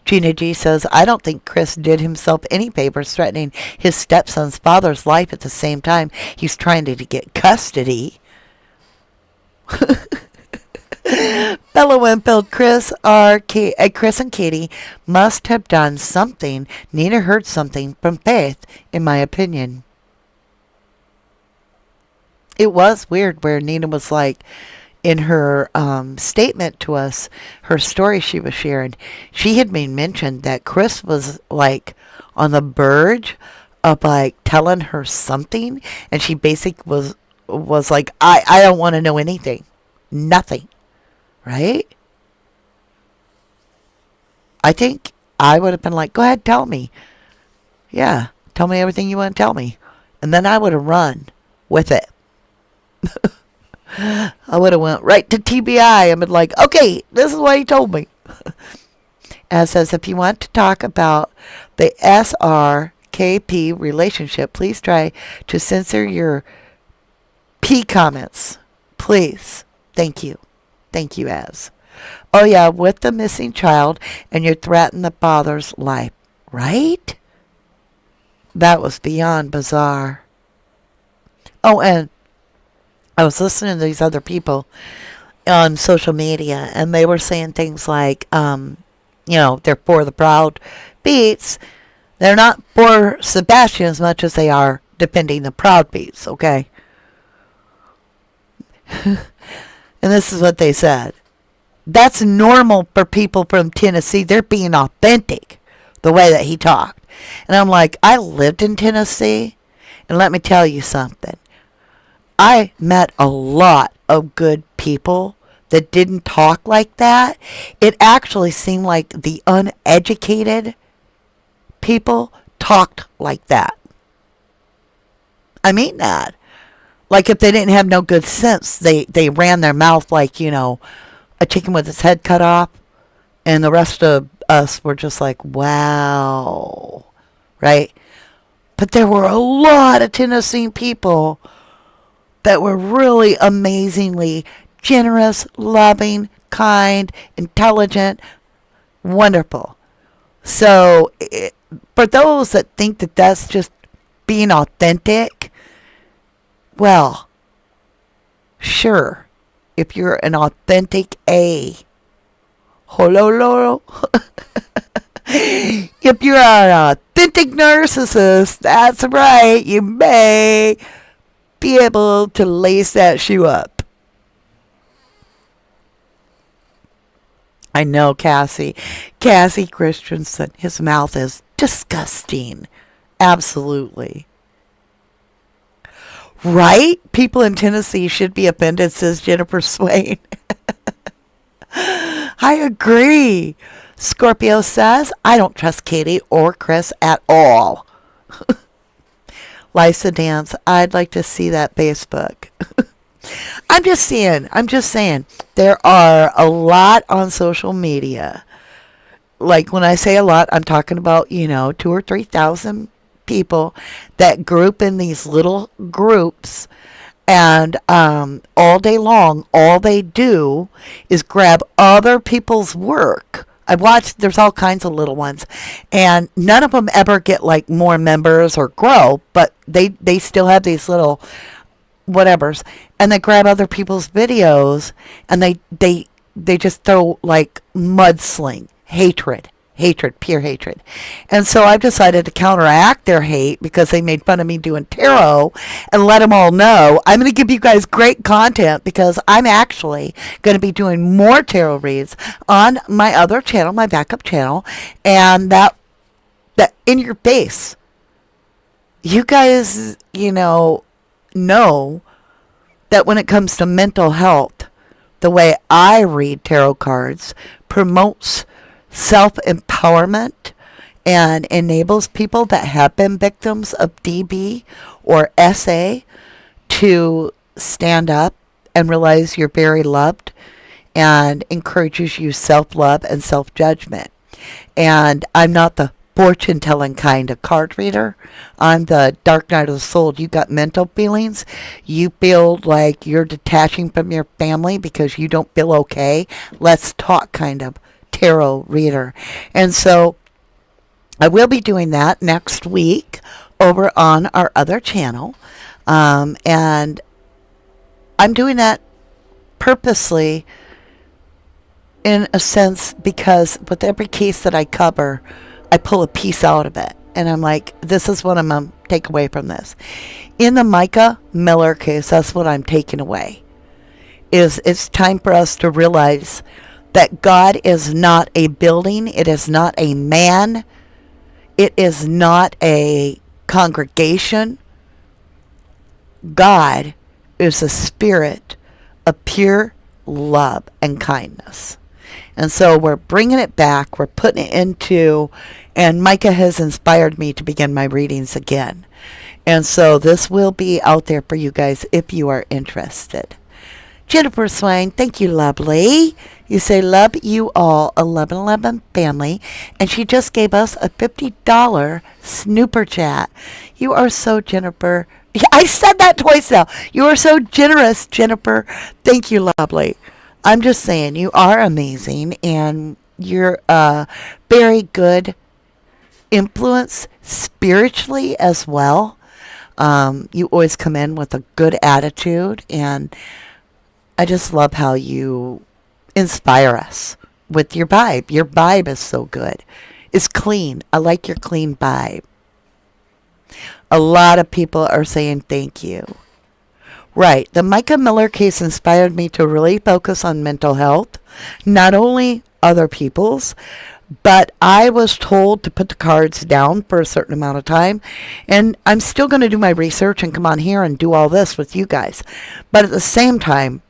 Gina G says, I don't think Chris did himself any favors threatening his stepson's father's life at the same time he's trying to get custody. Bella Winfield, Chris and Katie must have done something. Nina heard something from Faith, in my opinion. It was weird where Nina was like, in her statement to us, her story she was sharing, she had made mention that Chris was like on the verge of like telling her something, and she basically was like, I don't want to know anything. Nothing. Right? I think I would have been like, go ahead, tell me. Yeah, tell me everything you want to tell me. And then I would have run with it. I would have went right to TBI and been like, okay, this is what he told me. As says, if you want to talk about the SRKP relationship, please try to censor your P comments. Please. Thank you. Thank you, Az. Oh, yeah, with the missing child, and you threaten the father's life. Right? That was beyond bizarre. Oh, and I was listening to these other people on social media, and they were saying things like, they're for the Proud Beats. They're not for Sebastian as much as they are defending the Proud Beats, okay? And this is what they said. That's normal for people from Tennessee. They're being authentic, the way that he talked. And I'm like, I lived in Tennessee, and let me tell you something. I met a lot of good people that didn't talk like that. It actually seemed like the uneducated people talked like that. I mean that. Like if they didn't have no good sense, they ran their mouth like, a chicken with its head cut off. And the rest of us were just like, wow. Right? But there were a lot of Tennessee people that were really amazingly generous, loving, kind, intelligent, wonderful. So, for those that think that that's just being authentic, well, sure, if you're an authentic A, hololo, if you're an authentic narcissist, that's right, you may be able to lace that shoe up. I know Cassie Christensen, his mouth is disgusting. Absolutely. Right? People in Tennessee should be offended, says Jennifer Swain. I agree. Scorpio says, I don't trust Katie or Chris at all. Life's a dance. I'd like to see that Facebook. I'm just saying, there are a lot on social media. Like when I say a lot, I'm talking about, 2,000 or 3,000 people that group in these little groups, and all day long, all they do is grab other people's work. I've watched, there's all kinds of little ones, and none of them ever get like more members or grow, but they still have these little whatevers, and they grab other people's videos, and they just throw like mudsling hatred, pure hatred. And so I've decided to counteract their hate because they made fun of me doing tarot, and let them all know I'm going to give you guys great content, because I'm actually going to be doing more tarot reads on my other channel, my backup channel, and that in your face. You guys, know that when it comes to mental health, the way I read tarot cards promotes self-empowerment and enables people that have been victims of DB or SA to stand up and realize you're very loved, and encourages you self-love and self-judgment. And I'm not the fortune-telling kind of card reader. I'm the dark night of the soul. You got mental feelings. You feel like you're detaching from your family because you don't feel okay. Let's talk kind of tarot reader. And so I will be doing that next week over on our other channel. And I'm doing that purposely, in a sense, because with every case that I cover, I pull a piece out of it. And I'm like, this is what I'm going to take away from this. In the Micah Miller case, that's what I'm taking away. It's time for us to realize that God is not a building. It is not a man. It is not a congregation. God is a spirit of pure love and kindness. And so we're bringing it back. We're putting it into, and Micah has inspired me to begin my readings again. And so this will be out there for you guys if you are interested. Jennifer Swain, thank you, lovely. You say, love you all, 1111 family. And she just gave us a $50 snooper chat. You are so, Jennifer. I said that twice now. You are so generous, Jennifer. Thank you, lovely. I'm just saying, you are amazing, and you're a very good influence spiritually as well. You always come in with a good attitude, and I just love how you inspire us with your vibe. Your vibe is so good. It's clean. I like your clean vibe. A lot of people are saying thank you. Right. The Micah Miller case inspired me to really focus on mental health, not only other people's, but I was told to put the cards down for a certain amount of time, and I'm still going to do my research and come on here and do all this with you guys. But at the same time,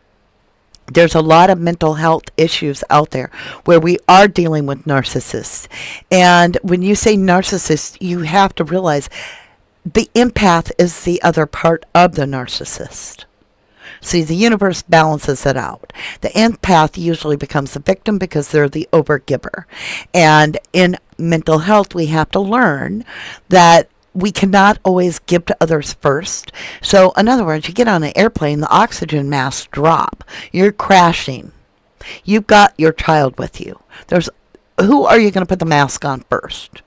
there's a lot of mental health issues out there where we are dealing with narcissists. And when you say narcissist, you have to realize the empath is the other part of the narcissist. See, the universe balances it out. The empath usually becomes the victim because they're the overgiver. And in mental health, we have to learn that we cannot always give to others first. So, in other words, you get on an airplane, the oxygen masks drop. You're crashing. You've got your child with you. Who are you going to put the mask on first?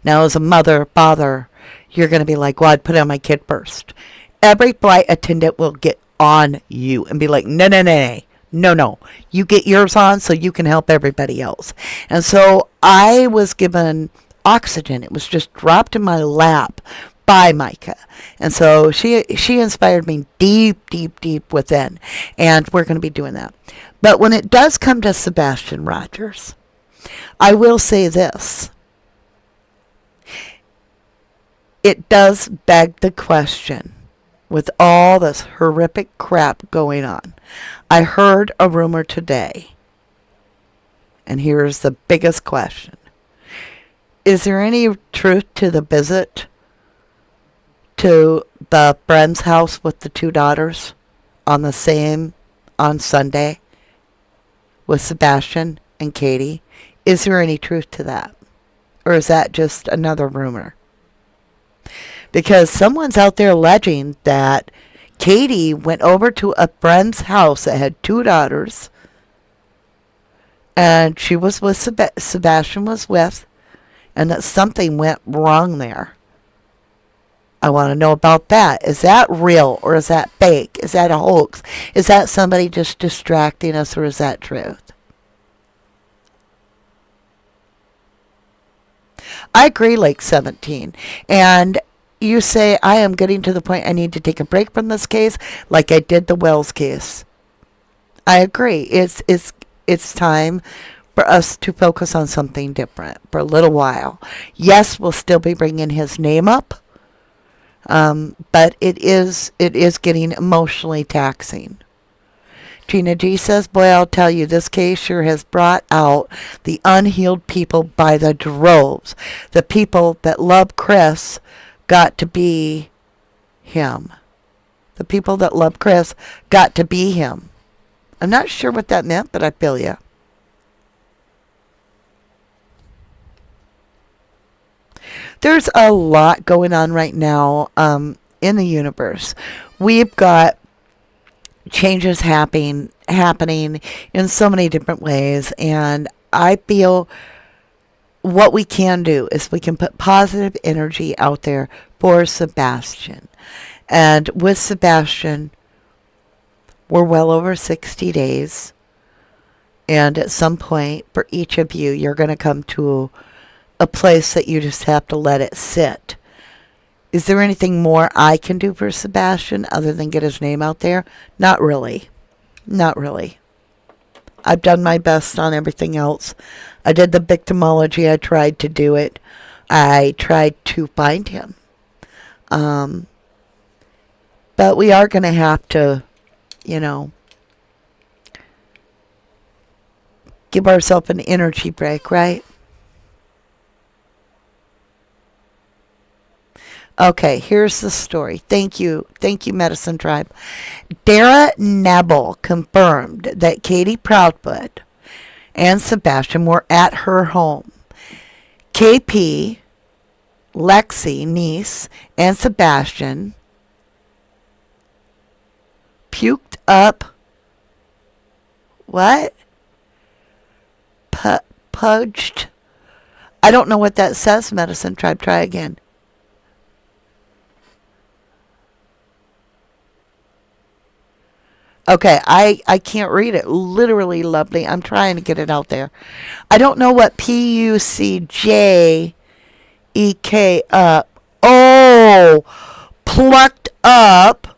Now, as a mother, father, you're going to be like, well, I'd put it on my kid first. Every flight attendant will get on you and be like, no, no, no, no, no. You get yours on so you can help everybody else. And so I was given oxygen. It was just dropped in my lap by Micah. And so she inspired me deep, deep, deep within. And we're going to be doing that. But when it does come to Sebastian Rogers, I will say this. It does beg the question, with all this horrific crap going on. I heard a rumor today, and here's the biggest question. Is there any truth to the visit to the friend's house with the two daughters on Sunday with Sebastian and Katie? Is there any truth to that? Or is that just another rumor? Because someone's out there alleging that Katie went over to a friend's house that had two daughters, and she was with Sebastian was with, and that something went wrong there. I want to know about that. Is that real or is that fake? Is that a hoax? Is that somebody just distracting us, or is that truth? I agree, Lake 17. And you say, I am getting to the point I need to take a break from this case like I did the Wells case. I agree. It's time for us to focus on something different for a little while. Yes, we'll still be bringing his name up, but it is getting emotionally taxing. Gina G says, boy, I'll tell you, this case sure has brought out the unhealed people by the droves. The people that love Chris got to be him. The people that love Chris got to be him. I'm not sure what that meant, but I feel you. There's a lot going on right now in the universe. We've got changes happening in so many different ways, and I feel what we can do is we can put positive energy out there for Sebastian. And with Sebastian, we're well over 60 days, and at some point for each of you, you're going to come to a place that you just have to let it sit. Is there anything more I can do for Sebastian other than get his name out there? Not really. Not really. I've done my best on everything else. I did the victimology. I tried to do it. I tried to find him. But we are going to have to, give ourselves an energy break, right? Okay, here's the story. Thank you, Medicine Tribe. Dara Nebel confirmed that Katie Proudfoot and Sebastian were at her home. KP, Lexi, niece, and Sebastian puked up. What? Pudged. I don't know what that says, Medicine Tribe. Try again. Okay, I can't read it. Literally, lovely. I'm trying to get it out there. I don't know what Pucjek up. Oh, plucked up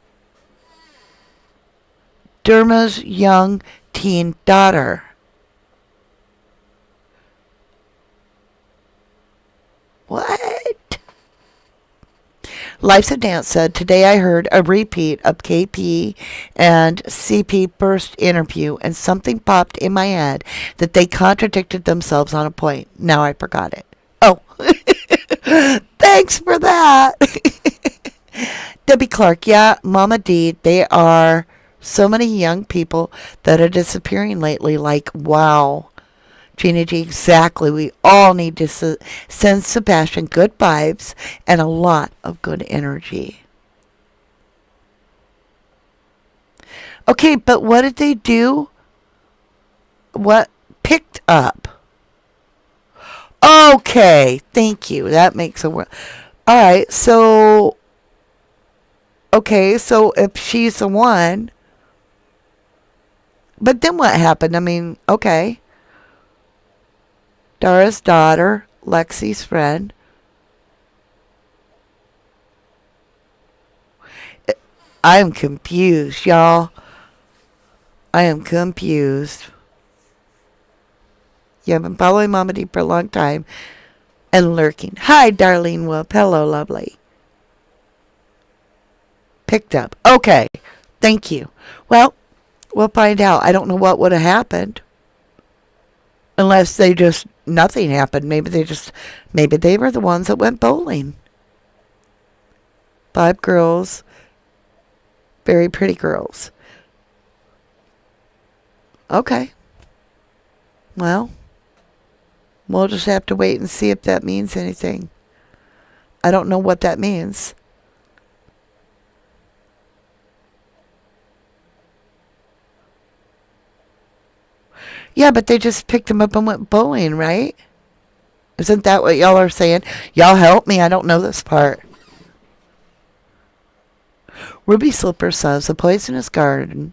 Derma's young teen daughter. What? Life's a Dance said, today I heard a repeat of KP and CP first interview, and something popped in my head that they contradicted themselves on a point. Now I forgot it. Oh, thanks for that. Debbie Clark, yeah, Mama D, they are so many young people that are disappearing lately. Like, wow. Gina G, exactly. We all need to send Sebastian good vibes and a lot of good energy. Okay, but what did they do? What picked up? Okay, thank you. That makes a world. All right, so okay, so if she's the one, but then what happened? I mean, okay, Dara's daughter, Lexi's friend. I am confused, y'all. I am confused. Yeah, I've been following Mama D for a long time and lurking. Hi, Darlene Wolf. Hello, lovely. Picked up. Okay. Thank you. Well, we'll find out. I don't know what would have happened. Unless nothing happened. Maybe they were the ones that went bowling. 5 girls. Very pretty girls. Okay. Well, we'll just have to wait and see if that means anything. I don't know what that means. Yeah, but they just picked him up and went bowling, right? Isn't that what y'all are saying? Y'all help me. I don't know this part. Ruby Slipper says, The Poisonous Garden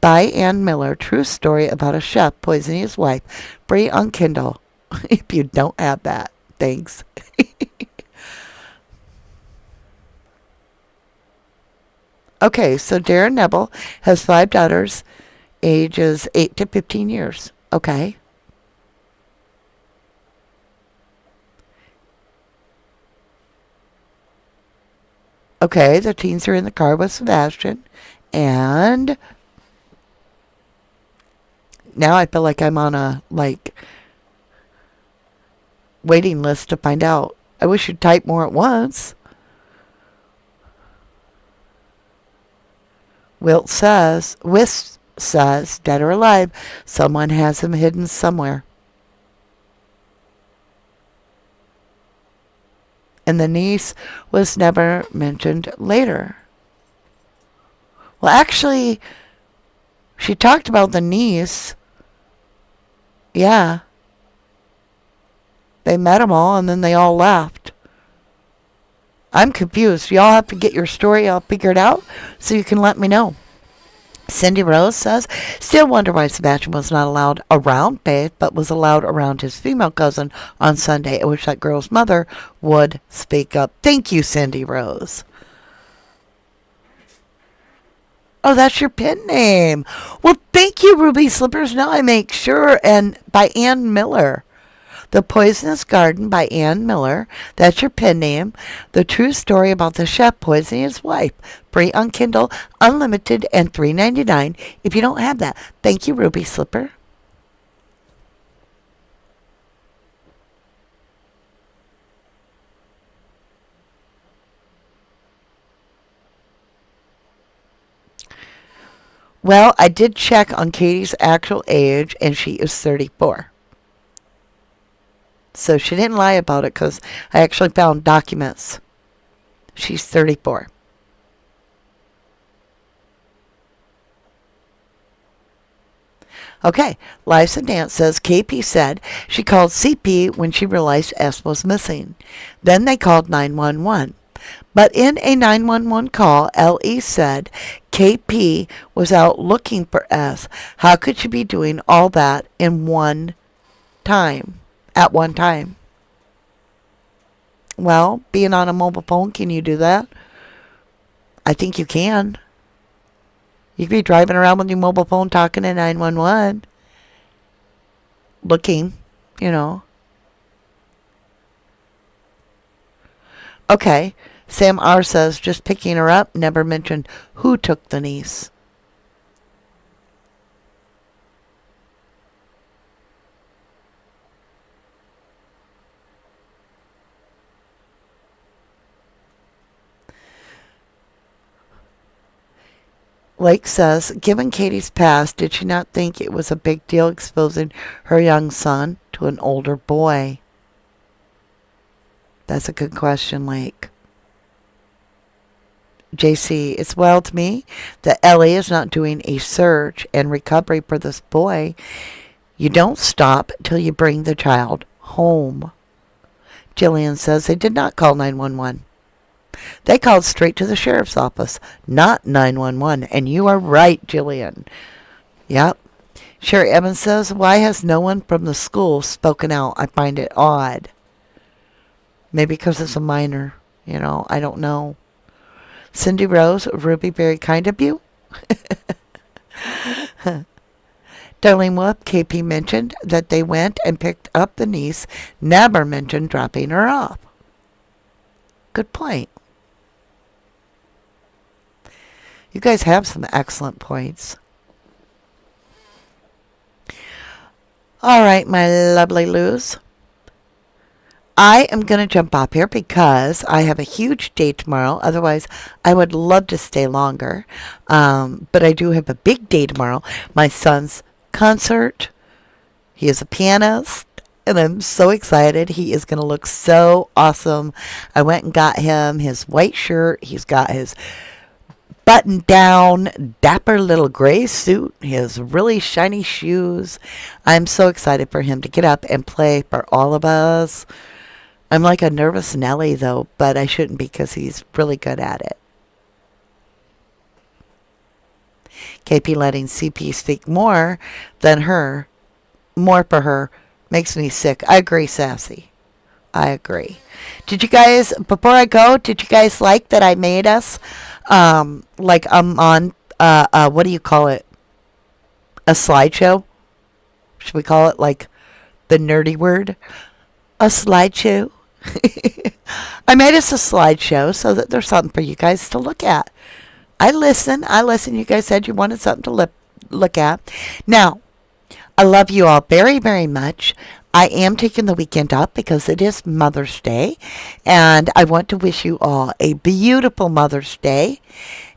by Ann Miller. True story about a chef poisoning his wife. Free on Kindle. If you don't have that, thanks. Okay, so Darren Nebel has 5 daughters, ages 8 to 15 years. Okay. Okay, the teens are in the car with Sebastian. And now I feel like I'm on a, waiting list to find out. I wish you'd type more at once. Wisp says, dead or alive, someone has him hidden somewhere. And the niece was never mentioned later. Well, actually, she talked about the niece. Yeah. They met them all, and then they all left. I'm confused. Y'all have to get your story all figured out so you can let me know. Cindy Rose says, still wonder why Sebastian was not allowed around Faith, but was allowed around his female cousin on Sunday. I wish that girl's mother would speak up. Thank you, Cindy Rose. Oh, that's your pen name. Well, thank you, Ruby Slippers. Now I make sure. And by Ann Miller. The Poisonous Garden by Ann Miller. That's your pen name. The true story about the chef poisoning his wife. Free on Kindle, unlimited, and $3.99 if you don't have that. Thank you, Ruby Slipper. Well, I did check on Katie's actual age, and she is 34. So she didn't lie about it because I actually found documents. She's 34. Okay, Liza Dance says KP said she called CP when she realized S was missing. Then they called 911. But in a 911 call, LE said KP was out looking for S. How could she be doing all that in one time? At one time? Well, being on a mobile phone, can you do that? I think you can. You could be driving around with your mobile phone talking to 911. Looking, you know. Okay. Sam R says, just picking her up, never mentioned who took the niece. Lake says, given Katie's past, did she not think it was a big deal exposing her young son to an older boy? That's a good question, Lake. JC, it's wild to me that Ellie is not doing a search and recovery for this boy. You don't stop till you bring the child home. Jillian says they did not call 911. They called straight to the sheriff's office, not 911. And you are right, Jillian. Yep. Sherry Evans says, why has no one from the school spoken out? I find it odd. Maybe because it's a minor. I don't know. Cindy Rose, Ruby, very kind of you. Darlene Wolf, KP mentioned that they went and picked up the niece, never mentioned dropping her off. Good point. You guys have some excellent points. All right, my lovely Luz. I am going to jump off here because I have a huge day tomorrow. Otherwise, I would love to stay longer. But I do have a big day tomorrow. My son's concert. He is a pianist. And I'm so excited. He is going to look so awesome. I went and got him his white shirt. He's got his button-down, dapper little gray suit. His really shiny shoes. I'm so excited for him to get up and play for all of us. I'm like a nervous Nelly, though, but I shouldn't because he's really good at it. KP letting CP speak more than her, more for her, makes me sick. I agree, Sassy. I agree. Did you guys, before I go, did you guys like that I made us, like I'm on, what do you call it? A slideshow? Should we call it like the nerdy word? A slideshow? I made us a slideshow so that there's something for you guys to look at. I listen. You guys said you wanted something to look at. Now, I love you all very, very much. I am taking the weekend off because it is Mother's Day. And I want to wish you all a beautiful Mother's Day.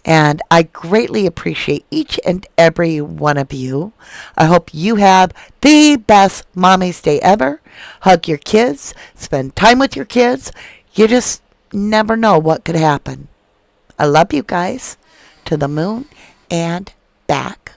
And I greatly appreciate each and every one of you. I hope you have the best Mommy's Day ever. Hug your kids. Spend time with your kids. You just never know what could happen. I love you guys. To the moon and back.